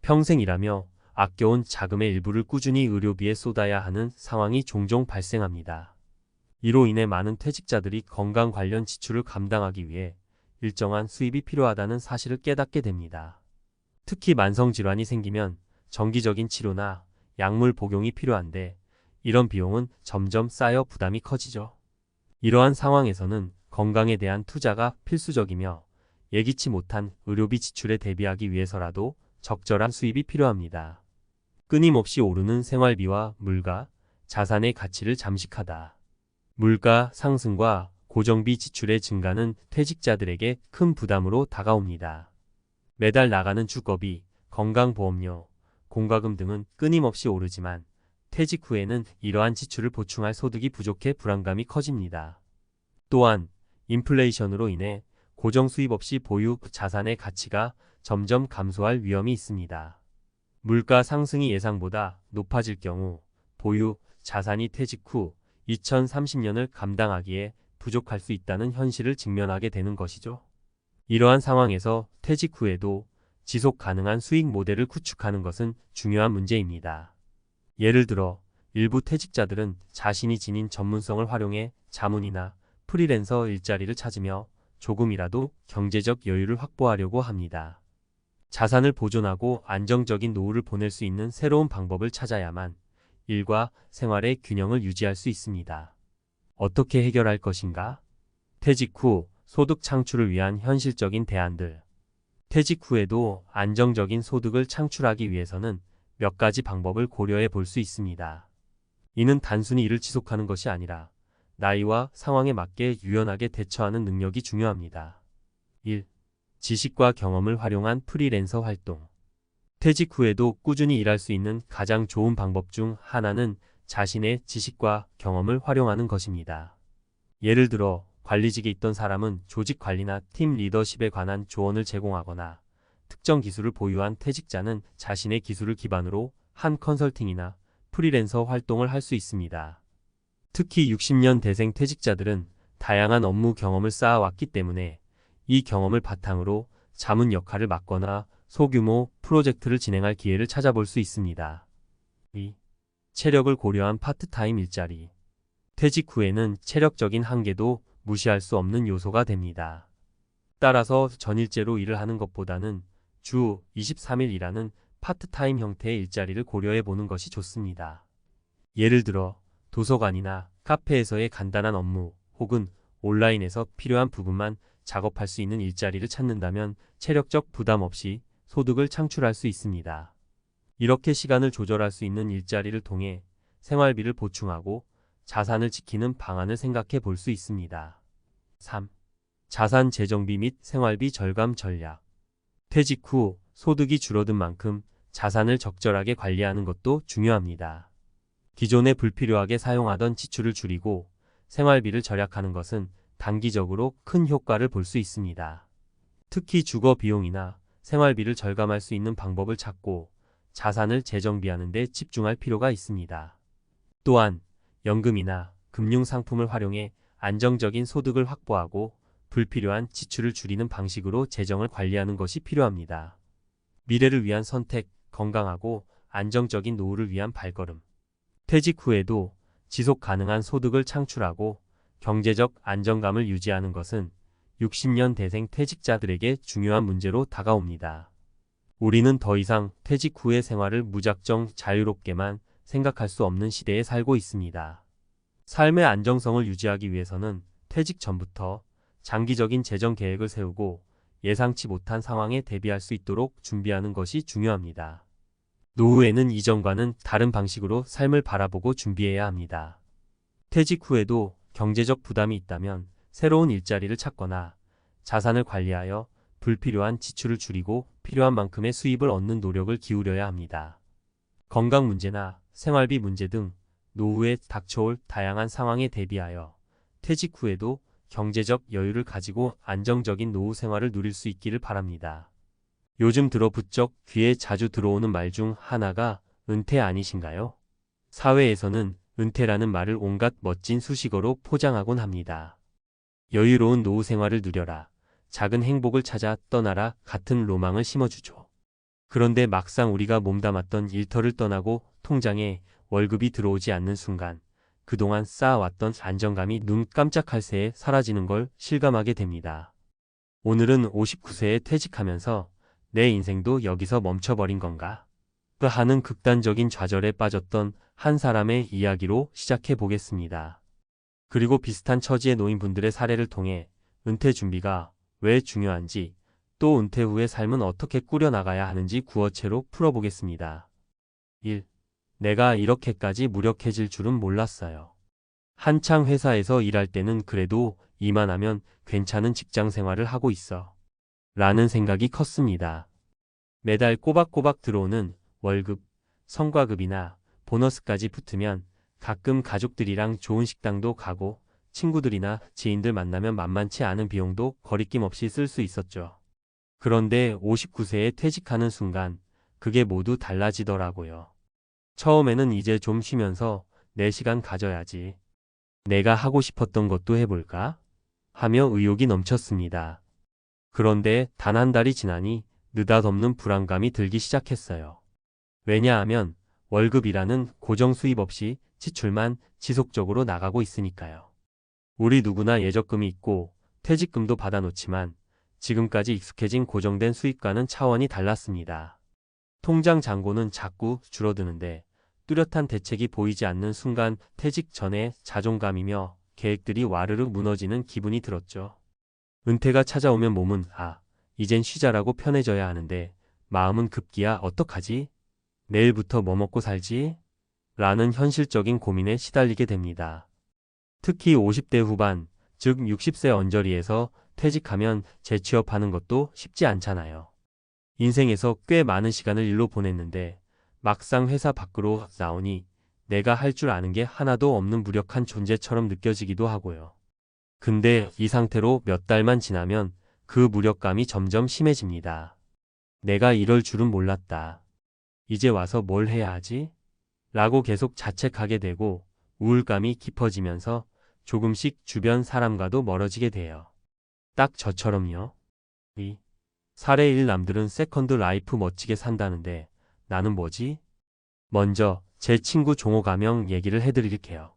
평생 일하며 아껴온 자금의 일부를 꾸준히 의료비에 쏟아야 하는 상황이 종종 발생합니다. 이로 인해 많은 퇴직자들이 건강 관련 지출을 감당하기 위해 일정한 수입이 필요하다는 사실을 깨닫게 됩니다. 특히 만성질환이 생기면 정기적인 치료나 약물 복용이 필요한데 이런 비용은 점점 쌓여 부담이 커지죠. 이러한 상황에서는 건강에 대한 투자가 필수적이며 예기치 못한 의료비 지출에 대비하기 위해서라도 적절한 수입이 필요합니다. 끊임없이 오르는 생활비와 물가, 자산의 가치를 잠식하다. 물가 상승과 고정비 지출의 증가는 퇴직자들에게 큰 부담으로 다가옵니다. 매달 나가는 주거비, 건강보험료, 공과금 등은 끊임없이 오르지만 퇴직 후에는 이러한 지출을 보충할 소득이 부족해 불안감이 커집니다. 또한 인플레이션으로 인해 고정 수입 없이 보유 자산의 가치가 점점 감소할 위험이 있습니다. 물가 상승이 예상보다 높아질 경우 보유 자산이 퇴직 후 2030년을 감당하기에 부족할 수 있다는 현실을 직면하게 되는 것이죠. 이러한 상황에서 퇴직 후에도 지속 가능한 수익 모델을 구축하는 것은 중요한 문제입니다. 예를 들어 일부 퇴직자들은 자신이 지닌 전문성을 활용해 자문이나 프리랜서 일자리를 찾으며 조금이라도 경제적 여유를 확보하려고 합니다. 자산을 보존하고 안정적인 노후를 보낼 수 있는 새로운 방법을 찾아야만 일과 생활의 균형을 유지할 수 있습니다. 어떻게 해결할 것인가? 퇴직 후 소득 창출을 위한 현실적인 대안들. 퇴직 후에도 안정적인 소득을 창출하기 위해서는 몇 가지 방법을 고려해 볼 수 있습니다. 이는 단순히 일을 지속하는 것이 아니라 나이와 상황에 맞게 유연하게 대처하는 능력이 중요합니다. 1. 지식과 경험을 활용한 프리랜서 활동. 퇴직 후에도 꾸준히 일할 수 있는 가장 좋은 방법 중 하나는 자신의 지식과 경험을 활용하는 것입니다. 예를 들어 관리직에 있던 사람은 조직 관리나 팀 리더십에 관한 조언을 제공하거나 특정 기술을 보유한 퇴직자는 자신의 기술을 기반으로 한 컨설팅이나 프리랜서 활동을 할 수 있습니다. 특히 60년 대생 퇴직자들은 다양한 업무 경험을 쌓아왔기 때문에 이 경험을 바탕으로 자문 역할을 맡거나 소규모 프로젝트를 진행할 기회를 찾아볼 수 있습니다. 2. 체력을 고려한 파트타임 일자리. 퇴직 후에는 체력적인 한계도 무시할 수 없는 요소가 됩니다. 따라서 전일제로 일을 하는 것보다는 주 23일 일하는 파트타임 형태의 일자리를 고려해 보는 것이 좋습니다. 예를 들어 도서관이나 카페에서의 간단한 업무 혹은 온라인에서 필요한 부분만 작업할 수 있는 일자리를 찾는다면 체력적 부담 없이 소득을 창출할 수 있습니다. 이렇게 시간을 조절할 수 있는 일자리를 통해 생활비를 보충하고 자산을 지키는 방안을 생각해 볼 수 있습니다. 3. 자산 재정비 및 생활비 절감 전략. 퇴직 후 소득이 줄어든 만큼 자산을 적절하게 관리하는 것도 중요합니다. 기존에 불필요하게 사용하던 지출을 줄이고 생활비를 절약하는 것은 단기적으로 큰 효과를 볼 수 있습니다. 특히 주거 비용이나 생활비를 절감할 수 있는 방법을 찾고 자산을 재정비하는 데 집중할 필요가 있습니다. 또한 연금이나 금융상품을 활용해 안정적인 소득을 확보하고 불필요한 지출을 줄이는 방식으로 재정을 관리하는 것이 필요합니다. 미래를 위한 선택, 건강하고 안정적인 노후를 위한 발걸음. 퇴직 후에도 지속 가능한 소득을 창출하고 경제적 안정감을 유지하는 것은 60년 대생 퇴직자들에게 중요한 문제로 다가옵니다. 우리는 더 이상 퇴직 후의 생활을 무작정 자유롭게만 생각할 수 없는 시대에 살고 있습니다. 삶의 안정성을 유지하기 위해서는 퇴직 전부터 장기적인 재정 계획을 세우고 예상치 못한 상황에 대비할 수 있도록 준비하는 것이 중요합니다. 노후에는 이전과는 다른 방식으로 삶을 바라보고 준비해야 합니다. 퇴직 후에도 경제적 부담이 있다면 새로운 일자리를 찾거나 자산을 관리하여 불필요한 지출을 줄이고 필요한 만큼의 수입을 얻는 노력을 기울여야 합니다. 건강 문제나 생활비 문제 등 노후에 닥쳐올 다양한 상황에 대비하여 퇴직 후에도 경제적 여유를 가지고 안정적인 노후 생활을 누릴 수 있기를 바랍니다. 요즘 들어 부쩍 귀에 자주 들어오는 말 중 하나가 은퇴 아니신가요? 사회에서는 은퇴라는 말을 온갖 멋진 수식어로 포장하곤 합니다. 여유로운 노후 생활을 누려라, 작은 행복을 찾아 떠나라 같은 로망을 심어주죠. 그런데 막상 우리가 몸담았던 일터를 떠나고 통장에 월급이 들어오지 않는 순간 그동안 쌓아왔던 안정감이 눈 깜짝할 새에 사라지는 걸 실감하게 됩니다. 오늘은 59세에 퇴직하면서 내 인생도 여기서 멈춰버린 건가? 하는 극단적인 좌절에 빠졌던 한 사람의 이야기로 시작해 보겠습니다. 그리고 비슷한 처지에 놓인 분들의 사례를 통해 은퇴 준비가 왜 중요한지, 또 은퇴 후의 삶은 어떻게 꾸려나가야 하는지 구어체로 풀어보겠습니다. 1. 내가 이렇게까지 무력해질 줄은 몰랐어요. 한창 회사에서 일할 때는 그래도 이만하면 괜찮은 직장 생활을 하고 있어 라는 생각이 컸습니다. 매달 꼬박꼬박 들어오는 월급, 성과급이나 보너스까지 붙으면 가끔 가족들이랑 좋은 식당도 가고 친구들이나 지인들 만나면 만만치 않은 비용도 거리낌 없이 쓸 수 있었죠. 그런데 59세에 퇴직하는 순간 그게 모두 달라지더라고요. 처음에는 이제 좀 쉬면서 내 시간 가져야지. 내가 하고 싶었던 것도 해볼까? 하며 의욕이 넘쳤습니다. 그런데 단 한 달이 지나니 느닷없는 불안감이 들기 시작했어요. 왜냐하면 월급이라는 고정 수입 없이 지출만 지속적으로 나가고 있으니까요. 우리 누구나 예적금이 있고 퇴직금도 받아놓지만 지금까지 익숙해진 고정된 수입과는 차원이 달랐습니다. 통장 잔고는 자꾸 줄어드는데 뚜렷한 대책이 보이지 않는 순간 퇴직 전에 자존감이며 계획들이 와르르 무너지는 기분이 들었죠. 은퇴가 찾아오면 몸은 이젠 쉬자라고 편해져야 하는데 마음은 급기야 어떡하지? 내일부터 뭐 먹고 살지? 라는 현실적인 고민에 시달리게 됩니다. 특히 50대 후반, 즉 60세 언저리에서 퇴직하면 재취업하는 것도 쉽지 않잖아요. 인생에서 꽤 많은 시간을 일로 보냈는데 막상 회사 밖으로 나오니 내가 할 줄 아는 게 하나도 없는 무력한 존재처럼 느껴지기도 하고요. 근데 이 상태로 몇 달만 지나면 그 무력감이 점점 심해집니다. 내가 이럴 줄은 몰랐다. 이제 와서 뭘 해야 하지? 라고 계속 자책하게 되고 우울감이 깊어지면서 조금씩 주변 사람과도 멀어지게 돼요. 딱 저처럼요. 이 사례 1 남들은 세컨드 라이프 멋지게 산다는데 나는 뭐지? 먼저 제 친구 종호 가명 얘기를 해드릴게요.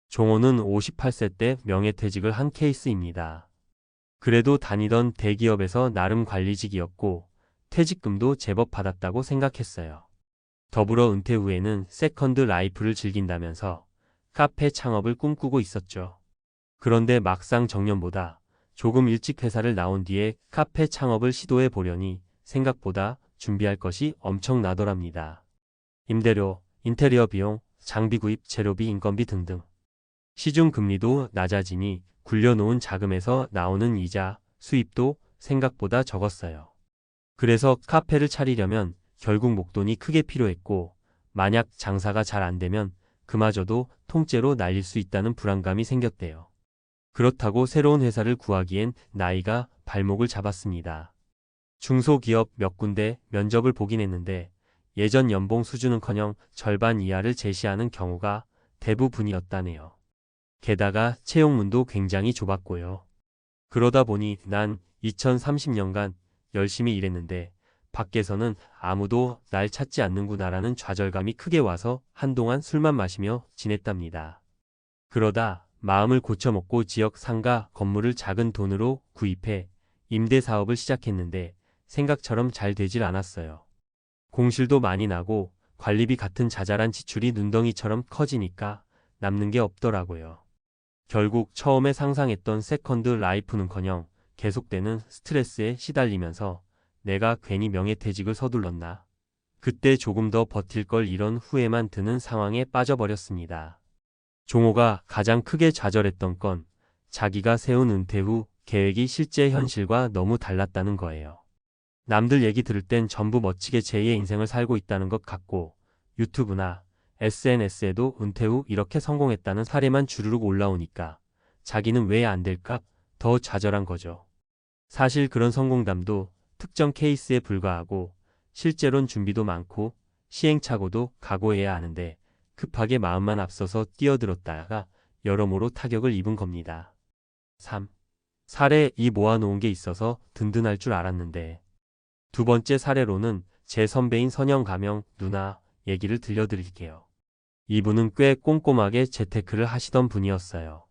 종호는 58세 때 명예퇴직을 한 케이스입니다. 그래도 다니던 대기업에서 나름 관리직이었고 퇴직금도 제법 받았다고 생각했어요. 더불어 은퇴 후에는 세컨드 라이프를 즐긴다면서 카페 창업을 꿈꾸고 있었죠. 그런데 막상 정년보다 조금 일찍 회사를 나온 뒤에 카페 창업을 시도해 보려니 생각보다 준비할 것이 엄청나더랍니다. 임대료, 인테리어 비용, 장비 구입, 재료비, 인건비 등등. 시중 금리도 낮아지니 굴려놓은 자금에서 나오는 이자, 수입도 생각보다 적었어요. 그래서 카페를 차리려면 결국 목돈이 크게 필요했고 만약 장사가 잘 안 되면 그마저도 통째로 날릴 수 있다는 불안감이 생겼대요. 그렇다고 새로운 회사를 구하기엔 나이가 발목을 잡았습니다. 중소기업 몇 군데 면접을 보긴 했는데 예전 연봉 수준은커녕 절반 이하를 제시하는 경우가 대부분이었다네요. 게다가 채용문도 굉장히 좁았고요. 그러다 보니 난 2030년간 열심히 일했는데 밖에서는 아무도 날 찾지 않는구나라는 좌절감이 크게 와서 한동안 술만 마시며 지냈답니다. 그러다 마음을 고쳐먹고 지역 상가 건물을 작은 돈으로 구입해 임대 사업을 시작했는데 생각처럼 잘 되질 않았어요. 공실도 많이 나고 관리비 같은 자잘한 지출이 눈덩이처럼 커지니까 남는 게 없더라고요. 결국 처음에 상상했던 세컨드 라이프는커녕 계속되는 스트레스에 시달리면서 내가 괜히 명예퇴직을 서둘렀나. 그때 조금 더 버틸 걸 이런 후회만 드는 상황에 빠져버렸습니다. 종호가 가장 크게 좌절했던 건 자기가 세운 은퇴 후 계획이 실제 현실과 너무 달랐다는 거예요. 남들 얘기 들을 땐 전부 멋지게 제2의 인생을 살고 있다는 것 같고 유튜브나 SNS에도 은퇴 후 이렇게 성공했다는 사례만 주르륵 올라오니까 자기는 왜 안 될까 더 좌절한 거죠. 사실 그런 성공담도 특정 케이스에 불과하고 실제론 준비도 많고 시행착오도 각오해야 하는데 급하게 마음만 앞서서 뛰어들었다가 여러모로 타격을 입은 겁니다. 3. 사례 2 모아놓은 게 있어서 든든할 줄 알았는데. 두 번째 사례로는 제 선배인 선영 가명 누나 얘기를 들려드릴게요. 이분은 꽤 꼼꼼하게 재테크를 하시던 분이었어요.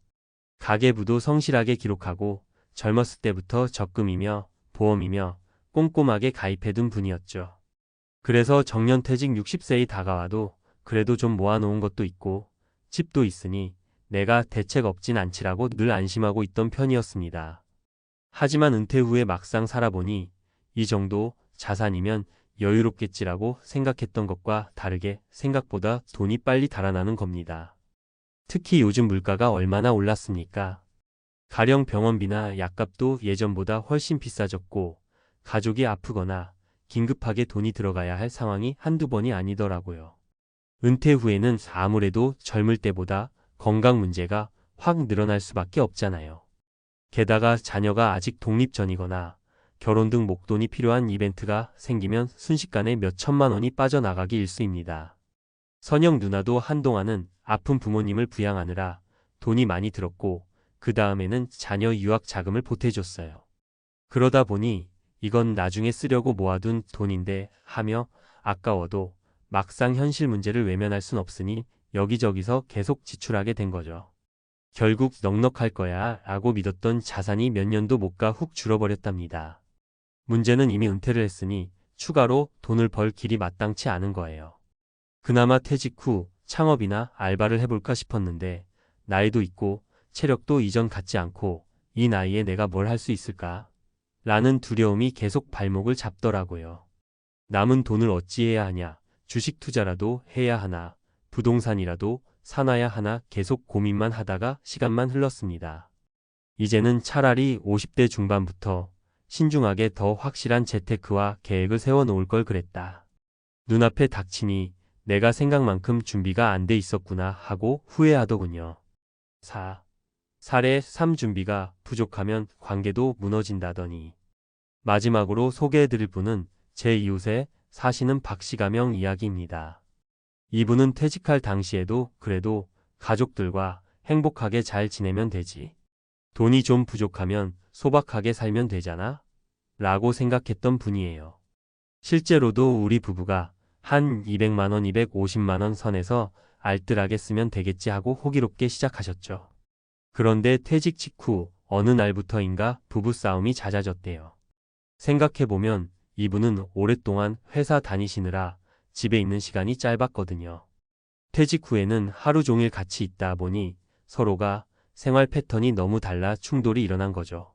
가계부도 성실하게 기록하고 젊었을 때부터 적금이며 보험이며 꼼꼼하게 가입해둔 분이었죠. 그래서 정년퇴직 60세이 다가와도 그래도 좀 모아놓은 것도 있고 집도 있으니 내가 대책 없진 않지라고 늘 안심하고 있던 편이었습니다. 하지만 은퇴 후에 막상 살아보니 이 정도 자산이면 여유롭겠지라고 생각했던 것과 다르게 생각보다 돈이 빨리 달아나는 겁니다. 특히 요즘 물가가 얼마나 올랐습니까? 가령 병원비나 약값도 예전보다 훨씬 비싸졌고 가족이 아프거나 긴급하게 돈이 들어가야 할 상황이 한두 번이 아니더라고요. 은퇴 후에는 아무래도 젊을 때보다 건강 문제가 확 늘어날 수밖에 없잖아요. 게다가 자녀가 아직 독립 전이거나 결혼 등 목돈이 필요한 이벤트가 생기면 순식간에 몇 천만 원이 빠져나가기 일쑤입니다. 선영 누나도 한동안은 아픈 부모님을 부양하느라 돈이 많이 들었고 그 다음에는 자녀 유학 자금을 보태줬어요. 그러다 보니 이건 나중에 쓰려고 모아둔 돈인데 하며 아까워도 막상 현실 문제를 외면할 순 없으니 여기저기서 계속 지출하게 된 거죠. 결국 넉넉할 거야 라고 믿었던 자산이 몇 년도 못 가 훅 줄어버렸답니다. 문제는 이미 은퇴를 했으니 추가로 돈을 벌 길이 마땅치 않은 거예요. 그나마 퇴직 후 창업이나 알바를 해볼까 싶었는데 나이도 있고 체력도 이전 같지 않고 이 나이에 내가 뭘 할 수 있을까? 라는 두려움이 계속 발목을 잡더라고요. 남은 돈을 어찌해야 하냐, 주식 투자라도 해야 하나, 부동산이라도 사놔야 하나 계속 고민만 하다가 시간만 흘렀습니다. 이제는 차라리 50대 중반부터 신중하게 더 확실한 재테크와 계획을 세워놓을 걸 그랬다. 눈앞에 닥치니 내가 생각만큼 준비가 안 돼 있었구나 하고 후회하더군요. 4. 사례 3 준비가 부족하면 관계도 무너진다더니. 마지막으로 소개해드릴 분은 제 이웃에 사시는 박씨가명 이야기입니다. 이분은 퇴직할 당시에도 그래도 가족들과 행복하게 잘 지내면 되지. 돈이 좀 부족하면 소박하게 살면 되잖아? 라고 생각했던 분이에요. 실제로도 우리 부부가 한 200만 원, 250만 원 선에서 알뜰하게 쓰면 되겠지 하고 호기롭게 시작하셨죠. 그런데 퇴직 직후 어느 날부터인가 부부싸움이 잦아졌대요. 생각해보면 이분은 오랫동안 회사 다니시느라 집에 있는 시간이 짧았거든요. 퇴직 후에는 하루 종일 같이 있다 보니 서로가 생활 패턴이 너무 달라 충돌이 일어난 거죠.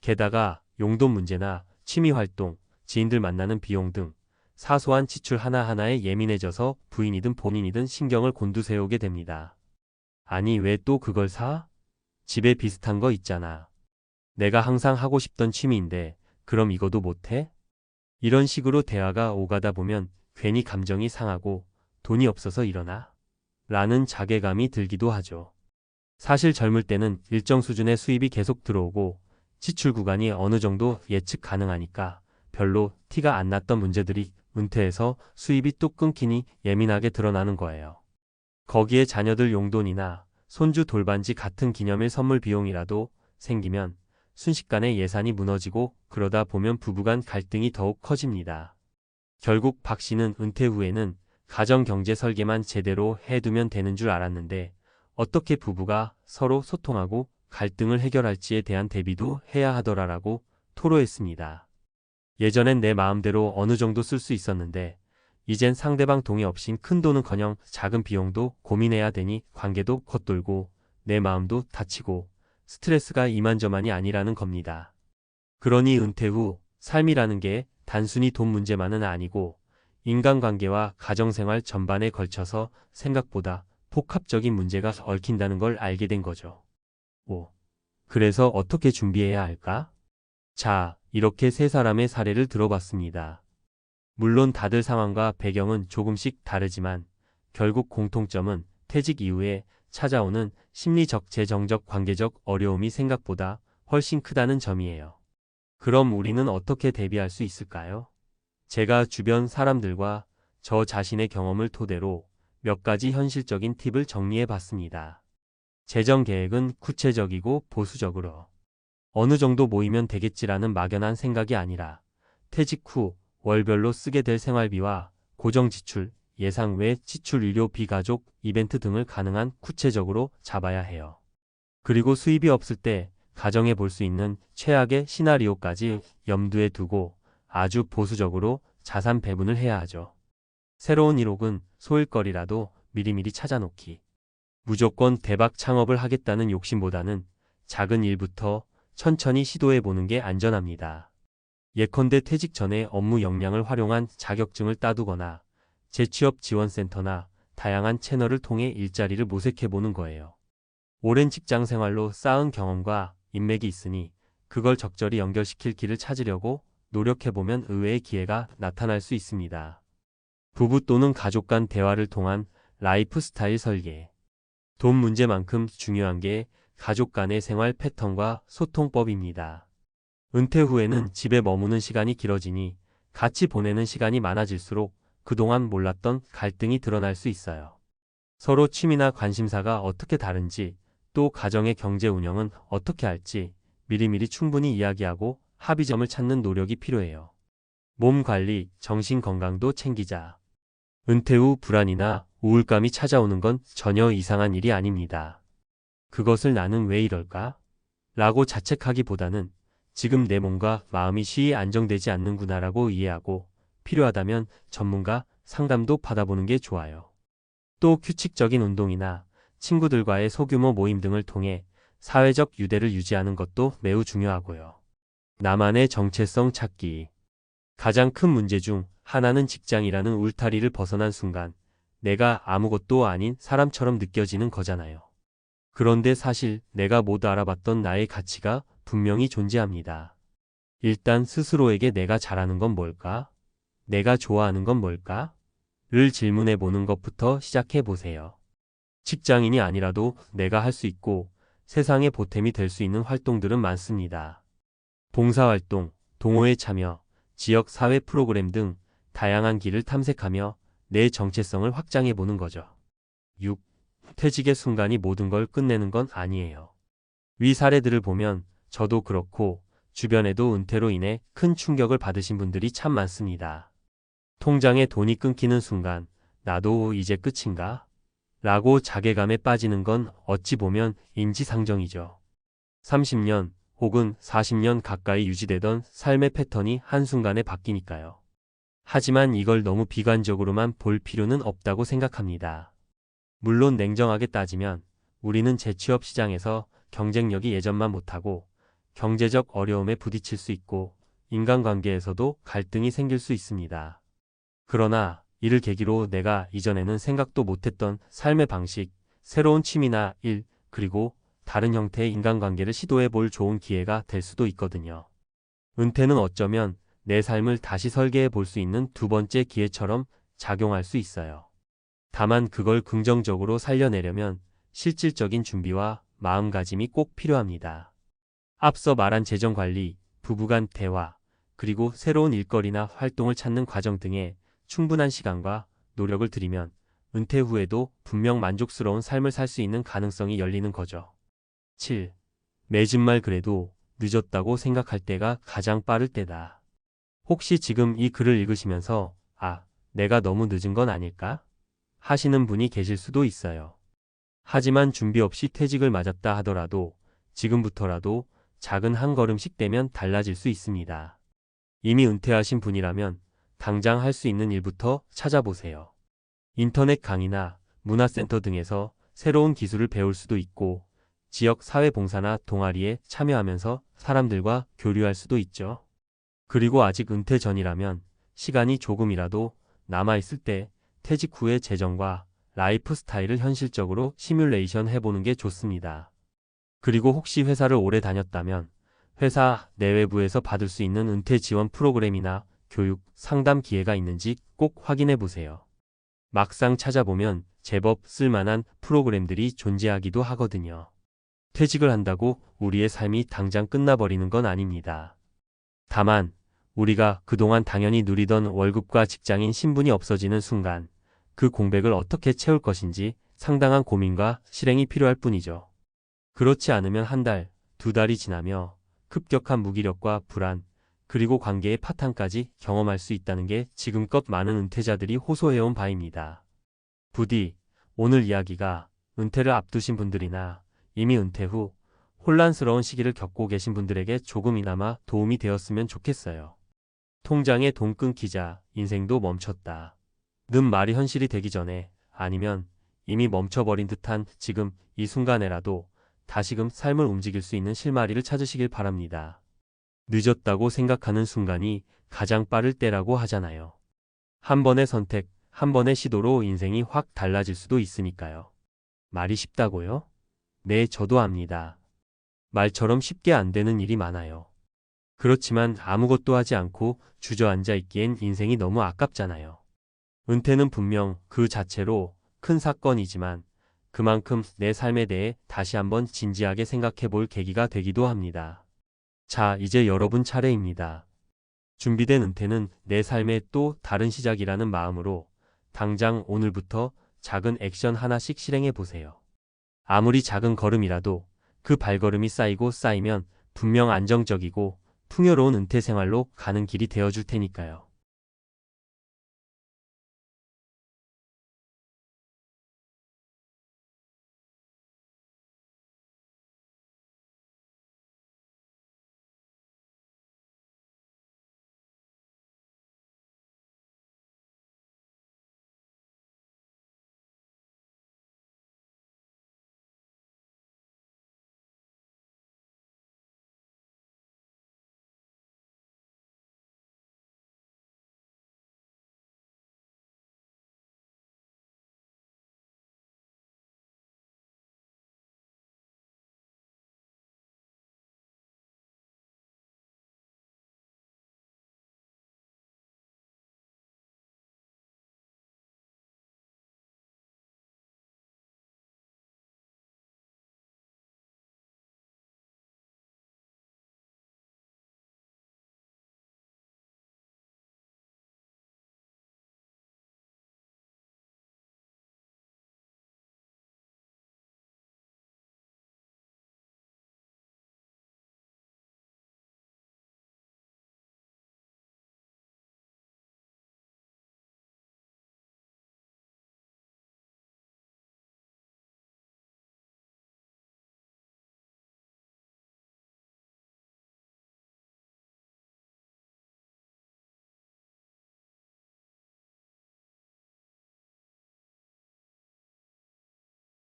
게다가 용돈 문제나 취미 활동, 지인들 만나는 비용 등 사소한 지출 하나하나에 예민해져서 부인이든 본인이든 신경을 곤두세우게 됩니다. 아니 왜 또 그걸 사? 집에 비슷한 거 있잖아. 내가 항상 하고 싶던 취미인데 그럼 이거도 못해? 이런 식으로 대화가 오가다 보면 괜히 감정이 상하고 돈이 없어서 이러나? 라는 자괴감이 들기도 하죠. 사실 젊을 때는 일정 수준의 수입이 계속 들어오고 지출 구간이 어느 정도 예측 가능하니까 별로 티가 안 났던 문제들이 은퇴해서 수입이 뚝 끊기니 예민하게 드러나는 거예요. 거기에 자녀들 용돈이나 손주 돌반지 같은 기념일 선물 비용이라도 생기면 순식간에 예산이 무너지고 그러다 보면 부부간 갈등이 더욱 커집니다. 결국 박 씨는 은퇴 후에는 가정 경제 설계만 제대로 해두면 되는 줄 알았는데 어떻게 부부가 서로 소통하고 갈등을 해결할지에 대한 대비도 해야 하더라라고 토로했습니다. 예전엔 내 마음대로 어느 정도 쓸 수 있었는데 이젠 상대방 동의 없인 큰 돈은커녕 작은 비용도 고민해야 되니 관계도 겉돌고 내 마음도 다치고 스트레스가 이만저만이 아니라는 겁니다. 그러니 은퇴 후 삶이라는 게 단순히 돈 문제만은 아니고 인간관계와 가정생활 전반에 걸쳐서 생각보다 복합적인 문제가 얽힌다는 걸 알게 된 거죠. 5. 그래서 어떻게 준비해야 할까? 자, 이렇게 세 사람의 사례를 들어봤습니다. 물론 다들 상황과 배경은 조금씩 다르지만 결국 공통점은 퇴직 이후에 찾아오는 심리적, 재정적, 관계적 어려움이 생각보다 훨씬 크다는 점이에요. 그럼 우리는 어떻게 대비할 수 있을까요? 제가 주변 사람들과 저 자신의 경험을 토대로 몇 가지 현실적인 팁을 정리해 봤습니다. 재정 계획은 구체적이고 보수적으로 어느 정도 모이면 되겠지라는 막연한 생각이 아니라 퇴직 후 월별로 쓰게 될 생활비와 고정 지출, 예상 외 지출, 의료, 비가족, 이벤트 등을 가능한 구체적으로 잡아야 해요. 그리고 수입이 없을 때 가정해 볼 수 있는 최악의 시나리오까지 염두에 두고 아주 보수적으로 자산 배분을 해야 하죠. 새로운 1억은 소일거리라도 미리미리 찾아놓기. 무조건 대박 창업을 하겠다는 욕심보다는 작은 일부터 천천히 시도해 보는 게 안전합니다. 예컨대 퇴직 전에 업무 역량을 활용한 자격증을 따두거나 재취업 지원센터나 다양한 채널을 통해 일자리를 모색해 보는 거예요. 오랜 직장 생활로 쌓은 경험과 인맥이 있으니 그걸 적절히 연결시킬 길을 찾으려고 노력해보면 의외의 기회가 나타날 수 있습니다. 부부 또는 가족 간 대화를 통한 라이프 스타일 설계. 돈 문제만큼 중요한 게 가족 간의 생활 패턴과 소통법입니다. 은퇴 후에는 집에 머무는 시간이 길어지니 같이 보내는 시간이 많아질수록 그동안 몰랐던 갈등이 드러날 수 있어요. 서로 취미나 관심사가 어떻게 다른지, 또 가정의 경제 운영은 어떻게 할지 미리미리 충분히 이야기하고 합의점을 찾는 노력이 필요해요. 몸 관리, 정신 건강도 챙기자. 은퇴 후 불안이나 우울감이 찾아오는 건 전혀 이상한 일이 아닙니다. 그것을 나는 왜 이럴까? 라고 자책하기보다는 지금 내 몸과 마음이 쉬이 안정되지 않는구나라고 이해하고 필요하다면 전문가 상담도 받아보는 게 좋아요. 또 규칙적인 운동이나 친구들과의 소규모 모임 등을 통해 사회적 유대를 유지하는 것도 매우 중요하고요. 나만의 정체성 찾기. 가장 큰 문제 중 하나는 직장이라는 울타리를 벗어난 순간 내가 아무것도 아닌 사람처럼 느껴지는 거잖아요. 그런데 사실 내가 못 알아봤던 나의 가치가 분명히 존재합니다. 일단 스스로에게 내가 잘하는 건 뭘까? 내가 좋아하는 건 뭘까? 를 질문해 보는 것부터 시작해 보세요. 직장인이 아니라도 내가 할 수 있고 세상에 보탬이 될 수 있는 활동들은 많습니다. 봉사활동, 동호회 참여, 지역 사회 프로그램 등 다양한 길을 탐색하며 내 정체성을 확장해 보는 거죠. 6. 퇴직의 순간이 모든 걸 끝내는 건 아니에요. 위 사례들을 보면 저도 그렇고 주변에도 은퇴로 인해 큰 충격을 받으신 분들이 참 많습니다. 통장에 돈이 끊기는 순간 나도 이제 끝인가? 라고 자괴감에 빠지는 건 어찌 보면 인지상정이죠. 30년 혹은 40년 가까이 유지되던 삶의 패턴이 한순간에 바뀌니까요. 하지만 이걸 너무 비관적으로만 볼 필요는 없다고 생각합니다. 물론 냉정하게 따지면 우리는 재취업 시장에서 경쟁력이 예전만 못하고 경제적 어려움에 부딪힐 수 있고 인간관계에서도 갈등이 생길 수 있습니다. 그러나 이를 계기로 내가 이전에는 생각도 못했던 삶의 방식, 새로운 취미나 일, 그리고 다른 형태의 인간관계를 시도해 볼 좋은 기회가 될 수도 있거든요. 은퇴는 어쩌면 내 삶을 다시 설계해 볼 수 있는 두 번째 기회처럼 작용할 수 있어요. 다만 그걸 긍정적으로 살려내려면 실질적인 준비와 마음가짐이 꼭 필요합니다. 앞서 말한 재정관리, 부부간 대화, 그리고 새로운 일거리나 활동을 찾는 과정 등에 충분한 시간과 노력을 들이면 은퇴 후에도 분명 만족스러운 삶을 살 수 있는 가능성이 열리는 거죠. 7. 매진 말 그래도 늦었다고 생각할 때가 가장 빠를 때다. 혹시 지금 이 글을 읽으시면서 내가 너무 늦은 건 아닐까? 하시는 분이 계실 수도 있어요. 하지만 준비 없이 퇴직을 맞았다 하더라도 지금부터라도 작은 한 걸음씩 떼면 달라질 수 있습니다. 이미 은퇴하신 분이라면 당장 할 수 있는 일부터 찾아보세요. 인터넷 강의나 문화센터 등에서 새로운 기술을 배울 수도 있고 지역 사회봉사나 동아리에 참여하면서 사람들과 교류할 수도 있죠. 그리고 아직 은퇴 전이라면 시간이 조금이라도 남아있을 때 퇴직 후의 재정과 라이프 스타일을 현실적으로 시뮬레이션 해보는 게 좋습니다. 그리고 혹시 회사를 오래 다녔다면 회사 내외부에서 받을 수 있는 은퇴 지원 프로그램이나 교육, 상담 기회가 있는지 꼭 확인해 보세요. 막상 찾아보면 제법 쓸만한 프로그램들이 존재하기도 하거든요. 퇴직을 한다고 우리의 삶이 당장 끝나버리는 건 아닙니다. 다만 우리가 그동안 당연히 누리던 월급과 직장인 신분이 없어지는 순간 그 공백을 어떻게 채울 것인지 상당한 고민과 실행이 필요할 뿐이죠. 그렇지 않으면 한 달, 두 달이 지나며 급격한 무기력과 불안, 그리고 관계의 파탄까지 경험할 수 있다는 게 지금껏 많은 은퇴자들이 호소해온 바입니다. 부디 오늘 이야기가 은퇴를 앞두신 분들이나 이미 은퇴 후 혼란스러운 시기를 겪고 계신 분들에게 조금이나마 도움이 되었으면 좋겠어요. 통장에 돈 끊기자 인생도 멈췄다. 는 말이 현실이 되기 전에 아니면 이미 멈춰버린 듯한 지금 이 순간에라도 다시금 삶을 움직일 수 있는 실마리를 찾으시길 바랍니다. 늦었다고 생각하는 순간이 가장 빠를 때라고 하잖아요. 한 번의 선택, 한 번의 시도로 인생이 확 달라질 수도 있으니까요. 말이 쉽다고요? 네, 저도 압니다. 말처럼 쉽게 안 되는 일이 많아요. 그렇지만 아무것도 하지 않고 주저앉아 있기엔 인생이 너무 아깝잖아요. 은퇴는 분명 그 자체로 큰 사건이지만 그만큼 내 삶에 대해 다시 한번 진지하게 생각해 볼 계기가 되기도 합니다. 자, 이제 여러분 차례입니다. 준비된 은퇴는 내 삶의 또 다른 시작이라는 마음으로 당장 오늘부터 작은 액션 하나씩 실행해 보세요. 아무리 작은 걸음이라도 그 발걸음이 쌓이고 쌓이면 분명 안정적이고 풍요로운 은퇴 생활로 가는 길이 되어줄 테니까요.